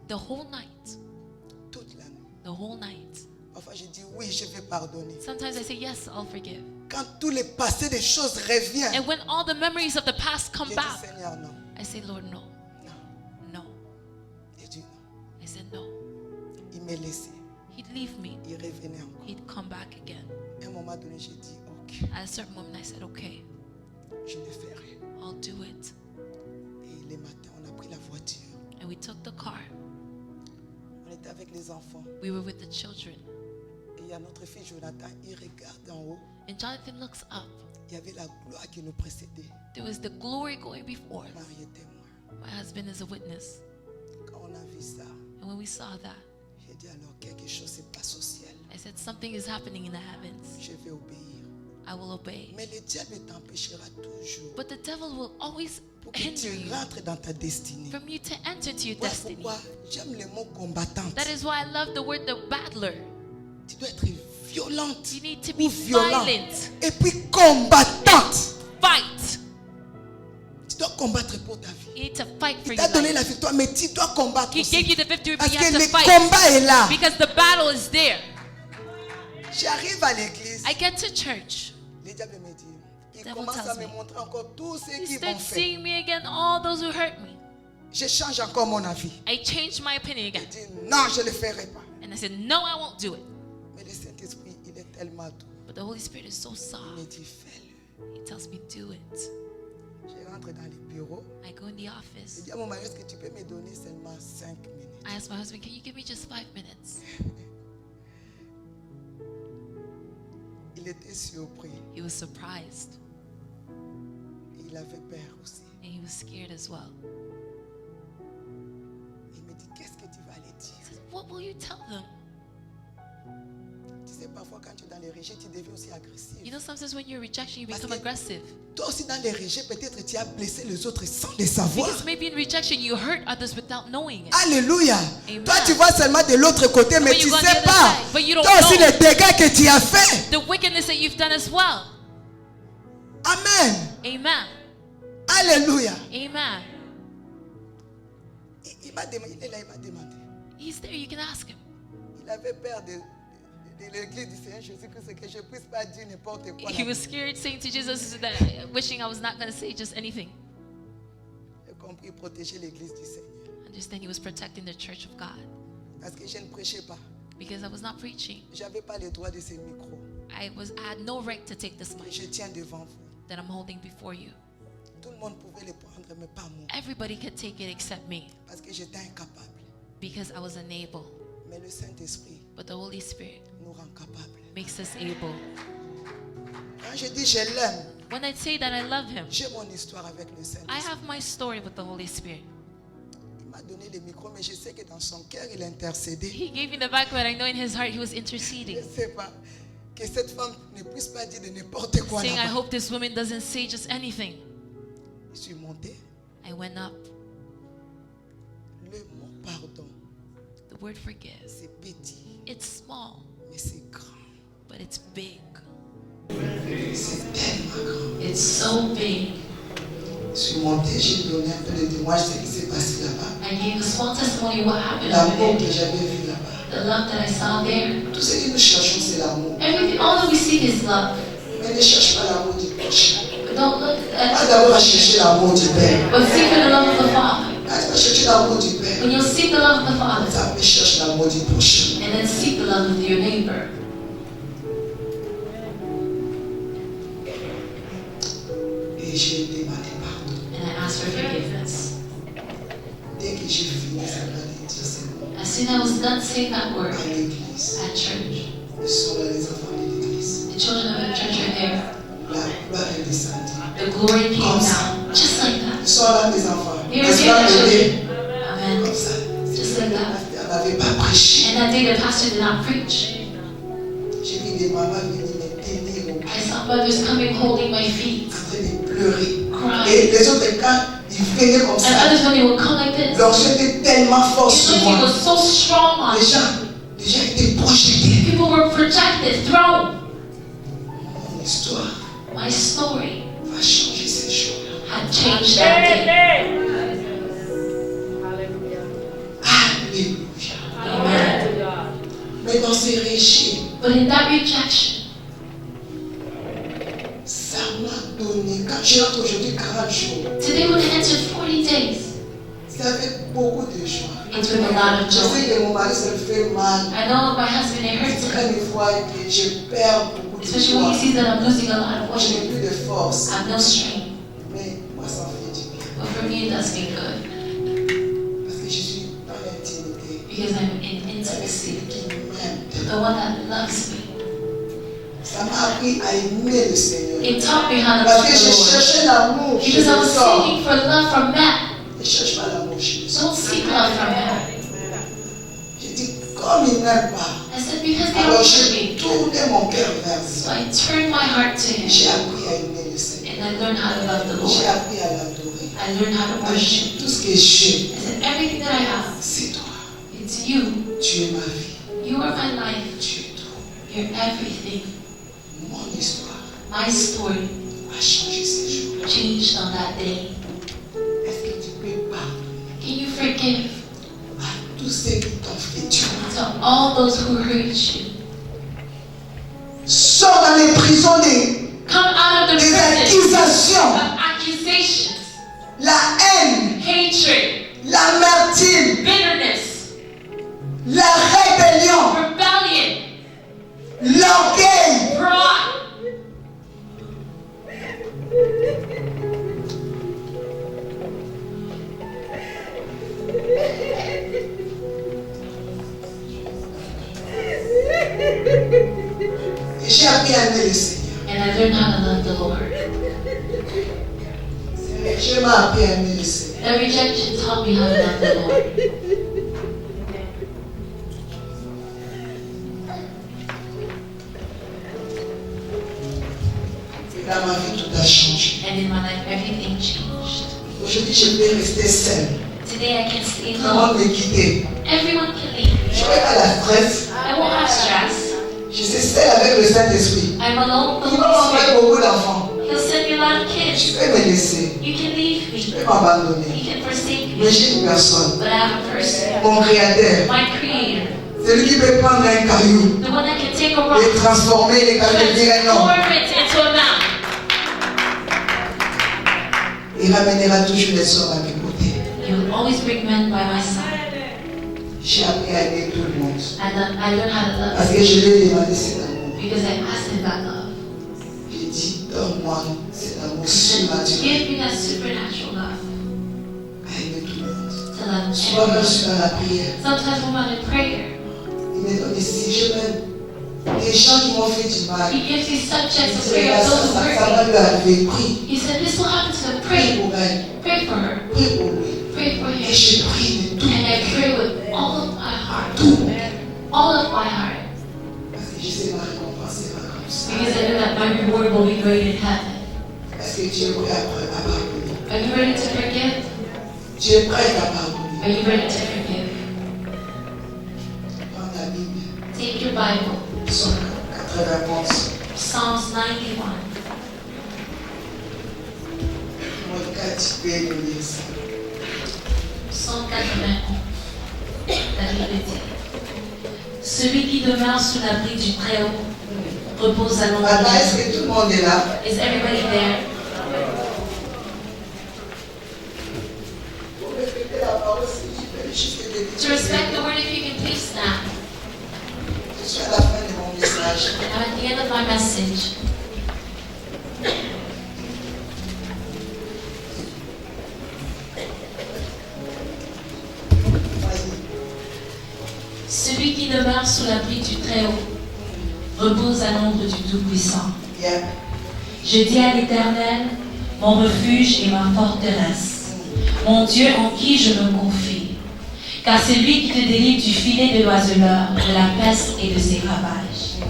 The whole night. Toute la nuit. The whole night. Parfois, je dis, oui, je vais pardonner. Sometimes I say, yes, I'll forgive. Quand tous les passés des choses reviennent, And when all the memories of the past je come dis, back, Seigneur, non. I say, Lord, no, Non. no. Il dit non. I said, no. Il me laissait. He'd leave me. Il revenait encore. He'd come back again. À un moment donné, j'ai dit, ok, At a certain moment, I said, okay, je le ferai. I'll do it. Et le matin, on a pris la voiture. And we took the car. On était avec les enfants. We were with the children. Et il y a notre fils Jonathan, il regarde en haut. And Jonathan looks up. Il y avait la gloire qui nous précédait. There was the glory going before. Marie est témoin. My husband is a witness. Quand on a vu ça, And when we saw that, j'ai dit alors quelque chose se passe au ciel. I said, something is happening in the heavens. Je vais obéir. I will obey. Mais le diable t'empêchera toujours But the devil will always pour que hinder tu you rentres dans ta destinée. from you to enter into your Voilà destiny. pourquoi j'aime le mot combattante. That is why I love the word the battler. Tu dois être violente You need to ou be violent. violent. Et puis combattante. Fight. Tu dois combattre pour ta vie. You need to fight for Il your t'a donné life. la victoire, mais tu dois combattre He aussi. gave you the victory, but Parce you que have to le fight. combat est là. Because the battle is there. J'arrive à l'église. I get to church. Le diable me dit, il Devil commence tells à me me. montrer encore tous ceux He qui vont starts faire. seeing me again, all those who hurt me. Je change encore mon avis. I changed my opinion Je again. dis non, je ne le ferai pas. And I said, no, I won't do it. Mais le Saint-Esprit, il est tellement doux. But the Holy Spirit is so Il soft. me dit fais-le. He tells me, do it. Je rentre dans le bureau. I go in the Je office. dis à mon mari, est-ce que tu peux me donner seulement 5 minutes? I ask my husband, can you give me just 5 minutes? Il était surpris. He was surprised. Il avait peur aussi. And he was scared as well. Il me dit, qu'est-ce que tu vas aller He dire? said, what will you tell them? Tu sais, parfois quand tu es dans les rejets, tu deviens aussi agressif. You know, sometimes when you're rejection, you Parce become que- aggressive. Toi aussi dans les rejets, peut-être tu as blessé les autres sans le savoir. Because maybe in rejection, you hurt others without knowing it. Alléluia. Amen. Toi, tu vois seulement de l'autre côté, mais when tu you ne go on sais the other pas. side, but you don't Toi aussi, know. les dégâts que tu as fait. The wickedness that you've done as well. Amen. Amen. Alléluia. Amen. Il m'a demandé, il est là, il m'a demandé. He's there, you can ask him. Il avait peur de l'église du Seigneur Jésus-Christ, que je ne puisse pas dire n'importe quoi. He was scared saying to Jesus that wishing I was not going to say just anything. J'ai compris protéger l'église du Seigneur. Understand he was protecting the church of God Parce que je ne prêchais pas. because I was not preaching. Je n'avais pas le droit de ce micro. I had no right to take this que money je tiens devant vous. that I'm holding before you. Tout le monde pouvait les prendre, mais pas moi. Everybody could take it except me Parce que j'étais incapable. because I was unable. Mais le Saint-Esprit But the Holy Spirit nous rend capables. makes us able. Quand je dis je l'aime, When I say that I love him, j'ai mon histoire avec le I Saint-Esprit. have my story with the Holy Spirit. Il m'a donné le micro, mais je sais que dans son cœur, il a intercédé. He gave me the back, but I know in his heart he was Je interceding, ne sais pas. Que cette femme ne puisse pas dire de n'importe quoi saying, I là-bas. hope this woman doesn't say just anything. Je suis monté. I went up. Le mot pardon, The word forgive. c'est petit, It's small, mais c'est grand. but it's big. C'est tellement grand. It's so big. Je suis monté, j'ai donné un peu de témoignage de ce qui s'est passé là-bas. I gave a small testimony of what happened over L'amour there. que j'avais vu là-bas. The love that I saw there. Tout ce que nous cherchons, c'est l'amour. Everything, all that we seek is love. Mais ne cherche pas l'amour du prochain. But don't look Pas at, d'abord à chercher l'amour du Père. but seek for the love of the Father. Quand tu vas chercher l'amour du Père, When you'll seek the love of the Father, ça peut chercher l'amour du prochain. and then seek the love of your neighbor. Et j'ai demandé pardon. And I asked for forgiveness. Dès que j'ai fini, ça m'a dit c'est bon. As soon as I was done saying that word À l'église, at church, ils sont là les enfants de l'église. the children of the church are there. La gloire est descendue. The glory came down, just like that. Ils sont là mes enfants. Here are N'est-ce pas the bébé? children. Amen. Comme ça. Just like that. On n'avait pas prêché. And that day the pastor did not preach. J'ai vu des mamans venir me tenir au pied, I saw mothers coming holding my feet, en train de pleurer. crying. Et les autres, quand ils venaient comme And ça, others, when they would come like this, l'onction était tellement fort the sur anointing moi. was so strong on Les me. gens étaient projetés. People were projected, thrown. Mon histoire My story va changer ces jours. had changed that day. Alléluia. Amen. Mais dans ces régimes, But in that rejection, ça m'a donné, quand je rentre aujourd'hui 40 jours, today when I entered 40 days, c'est avec beaucoup de joie. it's with a lot of Je sais joy. que mon mari, ça le fait mal. I know my husband, it hurts Quand him, il voit que je perds beaucoup de especially when joie, he sees that I'm losing a lot of moi je weight. n'ai plus de force. I have no strength. Mais moi, ça me fait du bien. But for me, it does me good Parce que je suis dans l'intimité. because I'm in intimacy. Qui m'aime. The one that loves me. Ça m'a appris à aimer le Seigneur. It taught me how to Parce love que the je Lord. cherchais l'amour chez Because I was les hommes. seeking for love from men. Je ne cherche pas l'amour chez les hommes. Don't seek love from men. J'ai dit, comme il n'aime pas, I said, because they alors don't love j'ai me. tourné mon cœur vers So lui. I turned my heart to him. J'ai appris à aimer le Seigneur. And I learned how to love the J'ai Lord. appris à l'adorer. I learned how to worship. Tout ce que j'ai, I said, everything that I have, c'est toi. it's you. Tu es ma vie. You are my life. Tu es tout. You're everything. Mon histoire My story a changé ces jours. changed on that day. Est-ce que tu peux pardonner Can you forgive à tous ceux qui t'ont fait du mal? to all those who hurt you? Sors dans les prisons Come out of the des prison accusations, of accusations, la haine, hatred, l'amertume, bitterness, la rébellion, rebellion, l'orgueil. pride. Et j'ai appris à aimer le Seigneur. And I learned how to love the Lord. Je m'ai appris à aimer le Seigneur. The rejection taught me how to love the Lord. Et dans ma vie, tout a changé. And in my life, everything changed. Aujourd'hui, je peux rester seul. Today, I can stay Tout le monde alone. me quitter. Everyone can leave. Je n'aurai pas la stress. I won't have stress. Je suis seul avec le Saint-Esprit. I'm alone with Il the va Holy m'envoyer Spirit. beaucoup d'enfants. He'll send me a lot of Je kids. peux me laisser. You can leave Je me. peux m'abandonner. You can forsake Mais me. j'ai une personne. But I have a person, Mon Créateur. my Creator, Celui qui peut prendre un caillou the one that can take a et rock, transformer les cailloux et dire non. transform it into a mountain. Il ramènera toujours les hommes à mes côtés. You will always bring men by my side. J'ai appris à aimer tout le monde. I learned how to love Parce que je lui ai demandé cet amour. because I asked him about love. J'ai dit, donne-moi cet amour I said, surnaturel give me that supernatural love à aimer tout le monde. to love Souvent, quand je everyone. suis dans la prière, Sometimes when I'm in prayer, il me donne des signes. Des gens qui m'ont fait du mal. he gives these subjects of Il prayer dit, of those who ça hurt va me. lui arriver. Prie. He said, this will happen to them. Prie Pray. pour elle. Pray for her. Prie pour lui. Pray for Et him. je prie de tout. And I pray with all of my heart. Tout. All of my heart. Parce que je sais ma récompense sera comme ça. Because I know that my reward will be great in heaven. Est-ce que tu es prêt à pardonner? Are you ready to forgive? Tu es prêt à Are pardonner? you ready to forgive? Prends ta Bible. Take your Bible. Psaume 91. Psalms 91. Moi, quand tu peux nous lire ça. Psalm 91. La Bible dit: Celui qui demeure sous l'abri du Très-Haut repose à l'ombre Papa, est-ce de que tout le monde est là? Is everybody there? Pour répéter la parole, si tu peux juste te To respect the word, if you can please stand. Je suis à la fin de mon message. I'm at the end of my message. Vas-y. Celui qui demeure sous l'abri du Très-Haut repose à l'ombre du Tout-Puissant. Viens. Je dis à l'Éternel, mon refuge et ma forteresse, mon Dieu en qui je me confie. Car c'est lui qui te délivre du filet de l'oiseleur, de la peste et de ses ravages.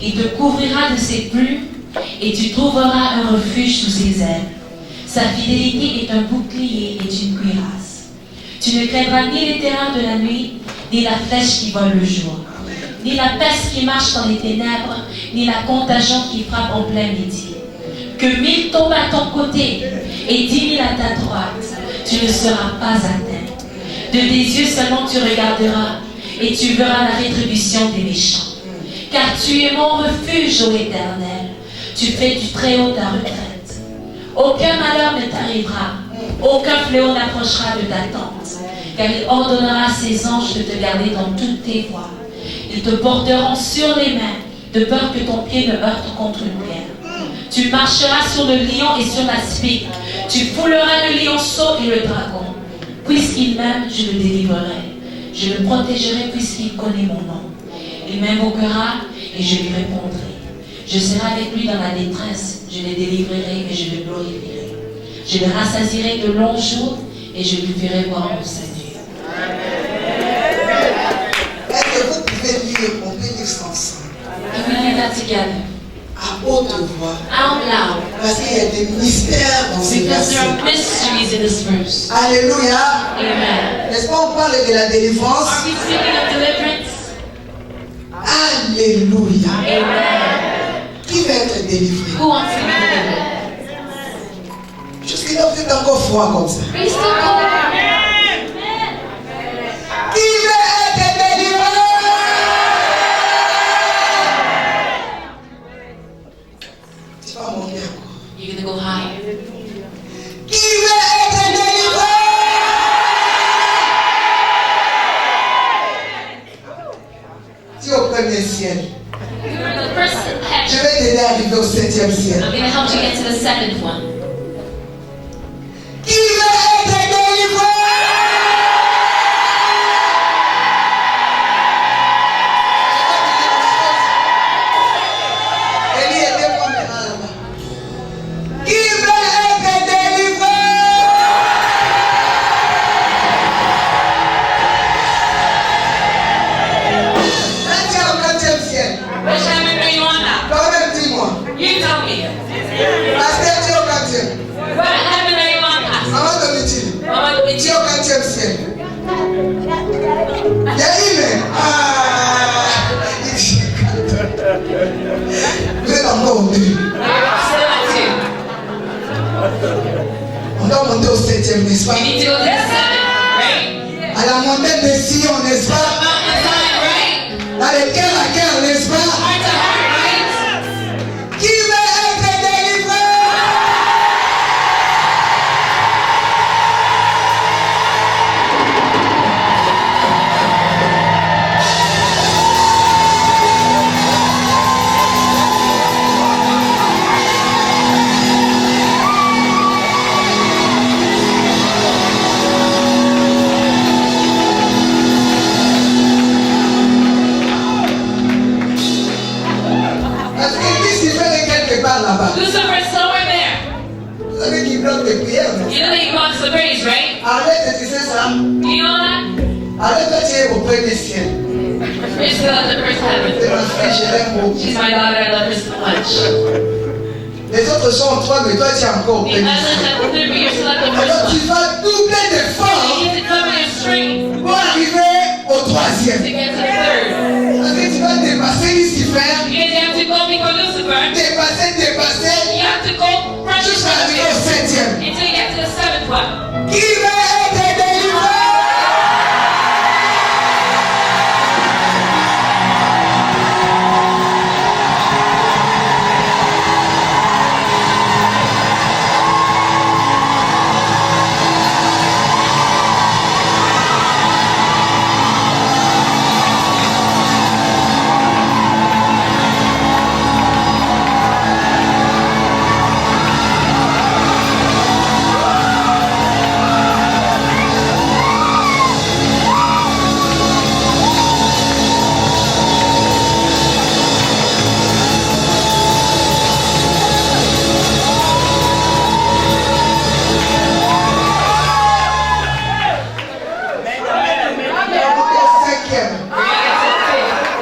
Il te couvrira de ses plumes et tu trouveras un refuge sous ses ailes. Sa fidélité est un bouclier et une cuirasse. Tu ne craindras ni les terreurs de la nuit, ni la flèche qui vole le jour, ni la peste qui marche dans les ténèbres, ni la contagion qui frappe en plein midi. Que 1000 tombent à ton côté et 10 000 à ta droite, tu ne seras pas atteint. De tes yeux seulement tu regarderas et tu verras la rétribution des méchants. Car tu es mon refuge, ô Éternel. Tu fais du Très-Haut ta retraite. Aucun malheur ne t'arrivera, aucun fléau n'approchera de ta tente. Car il ordonnera à ses anges de te garder dans toutes tes voies. Ils te porteront sur les mains, de peur que ton pied ne heurte contre une pierre. Tu marcheras sur le lion et sur la spique. Tu fouleras le lionceau et le dragon. Puisqu'il m'aime, je le délivrerai. Je le protégerai puisqu'il connaît mon nom. Il m'invoquera et je lui répondrai. Je serai avec lui dans la détresse. Je le délivrerai et je le glorifierai. Je le rassasierai de longs jours et je lui ferai voir mon salut. Est-ce que vous pouvez lire, on peut lire ça ensemble, Can we read that together? à haute voix, Out loud. parce qu'il y a des mystères dans ces Because there versets. are mysteries in this verse. Alléluia. Amen. N'est-ce pas, on parle de la délivrance? Are we speaking of deliverance? Alléluia. Amen. Qui va être délivré? Who wants to be delivered? Jusqu'à vous êtes encore froid comme ça. Are you still cold? Qui va être délivré? Tu vas monter encore. You're gonna go higher. Qui va être délivré? Tu es au premier ciel. You're the first Je heaven. vais t'aider à arriver au 7e ciel. I'm gonna help you get to the second one. Qui va être délivré? Élie était comme là-bas. Qui va être délivré? Là, tu es au 4e ciel. Which heaven are you on now? Toi-même, dis-moi. You tell me. Pasteur, tu es au 4e. What heaven are you on, Pastor? Maman Domitille, Mama, do tu it. es au 4e ciel. Il y a une. Il dit, vous êtes encore au 2. Still at two. On doit monter au 7e, n'est-ce pas? We need to go to the seven, right? À la montagne de Sion, n'est-ce pas? Mountain Zion, right? Dans les cœurs à cœur, n'est-ce pas? Heart to heart, right? Qui va être délivré? là-bas. Lucifer is somewhere there. Vous savez qu'il bloque les prières, non? You know that he blocks the praise, right? Arrête, tu sais ça? Do you know that? Arrête, toi tu es auprès des ciels. You're still at the first heaven. C'est ma fille, je l'aime beaucoup. She's my daughter, I love her so much. Les autres sont en toi, mais toi tu es encore auprès The des others ciels. have the third, but you're still at the Alors tu first one. vas doubler You d'efforts need to double your strength pour arriver au to troisième. get to the third. Parce que tu vas dépasser Lucifer, Because you have to go before Lucifer. dépasser, You have to go front jusqu'à to arriver au septième. until you get to the seventh one. Qui va être délivré?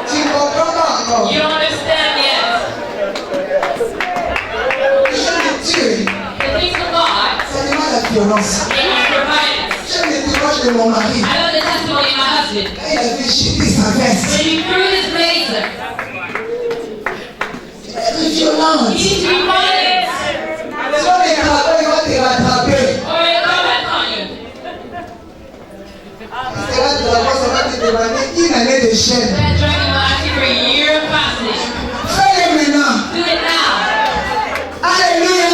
Tu comprends pas encore? You don't understand yet. J'aime les tuer. The things of God C'est pas la violence. and His providence. J'aime les témoignages de mon mari. I know the testimony of my husband. Quand il avait jeté sa veste. When he threw his blazer, Il était violent. he needs to be violent Si on est capable, il va te rattraper. or he'll come back on you. C'est là que la voix, ça va te demander une année de chaîne. That dragon will ask you for a year of fasting. Fais-le maintenant. Do it now. Alléluia.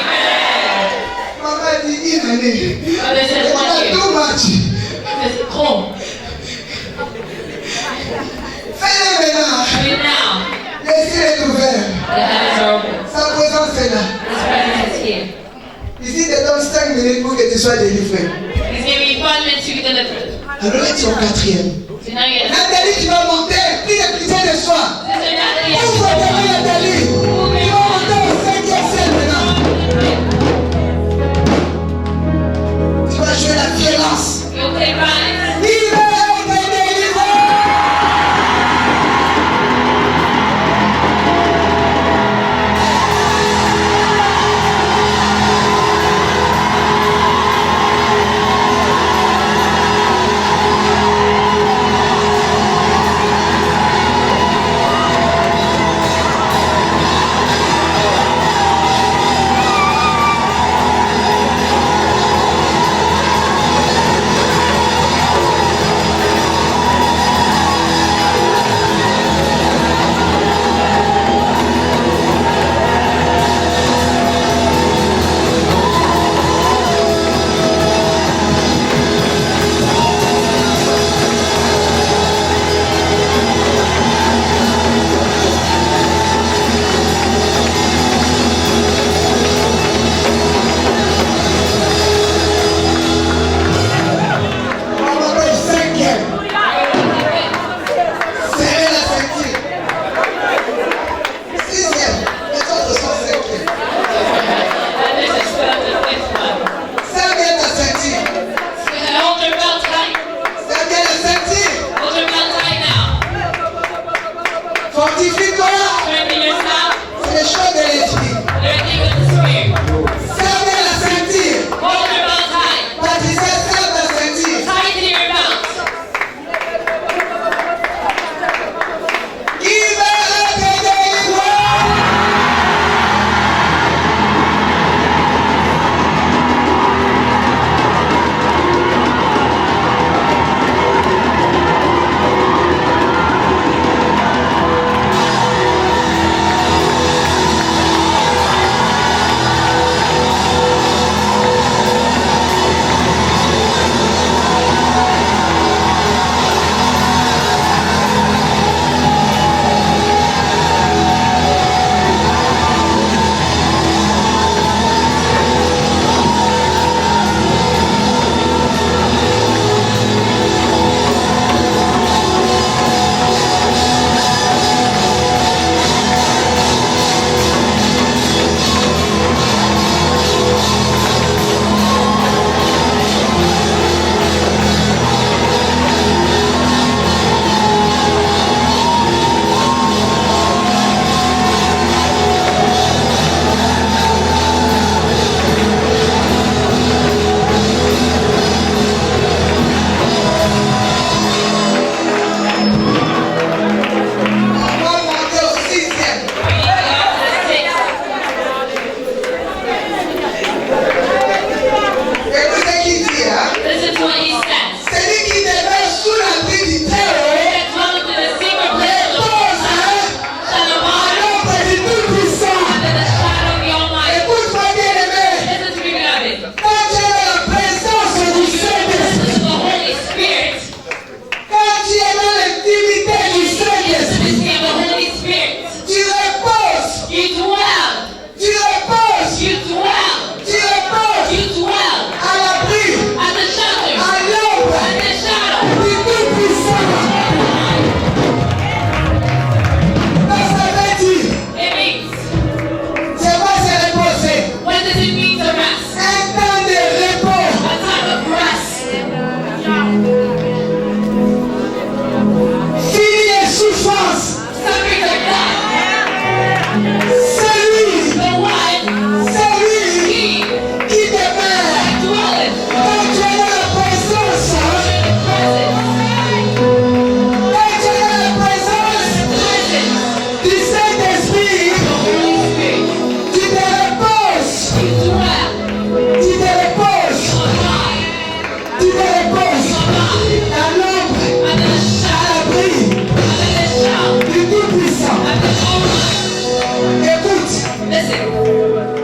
Amen. Maman dit une année. But they said C'est 1 year. too much. C'est trop. Fais-le maintenant. Do it now. Le ciel est ouvert. The heavens are open. Sa présence est là. His presence is here. Ici, te donne 5 minutes pour que tu sois délivré. He's giving you 5 minutes to be delivered. Alors là, tu es au quatrième. So now you're Nathalie, tu vas monter. Prie les prières de soi. Sister Natalie, Ouvre tes mains, Nathalie. Tu vas monter au 5e ciel maintenant. Tu vas jouer la violence. you'll play violence. Libéré, délivré. Seigneur.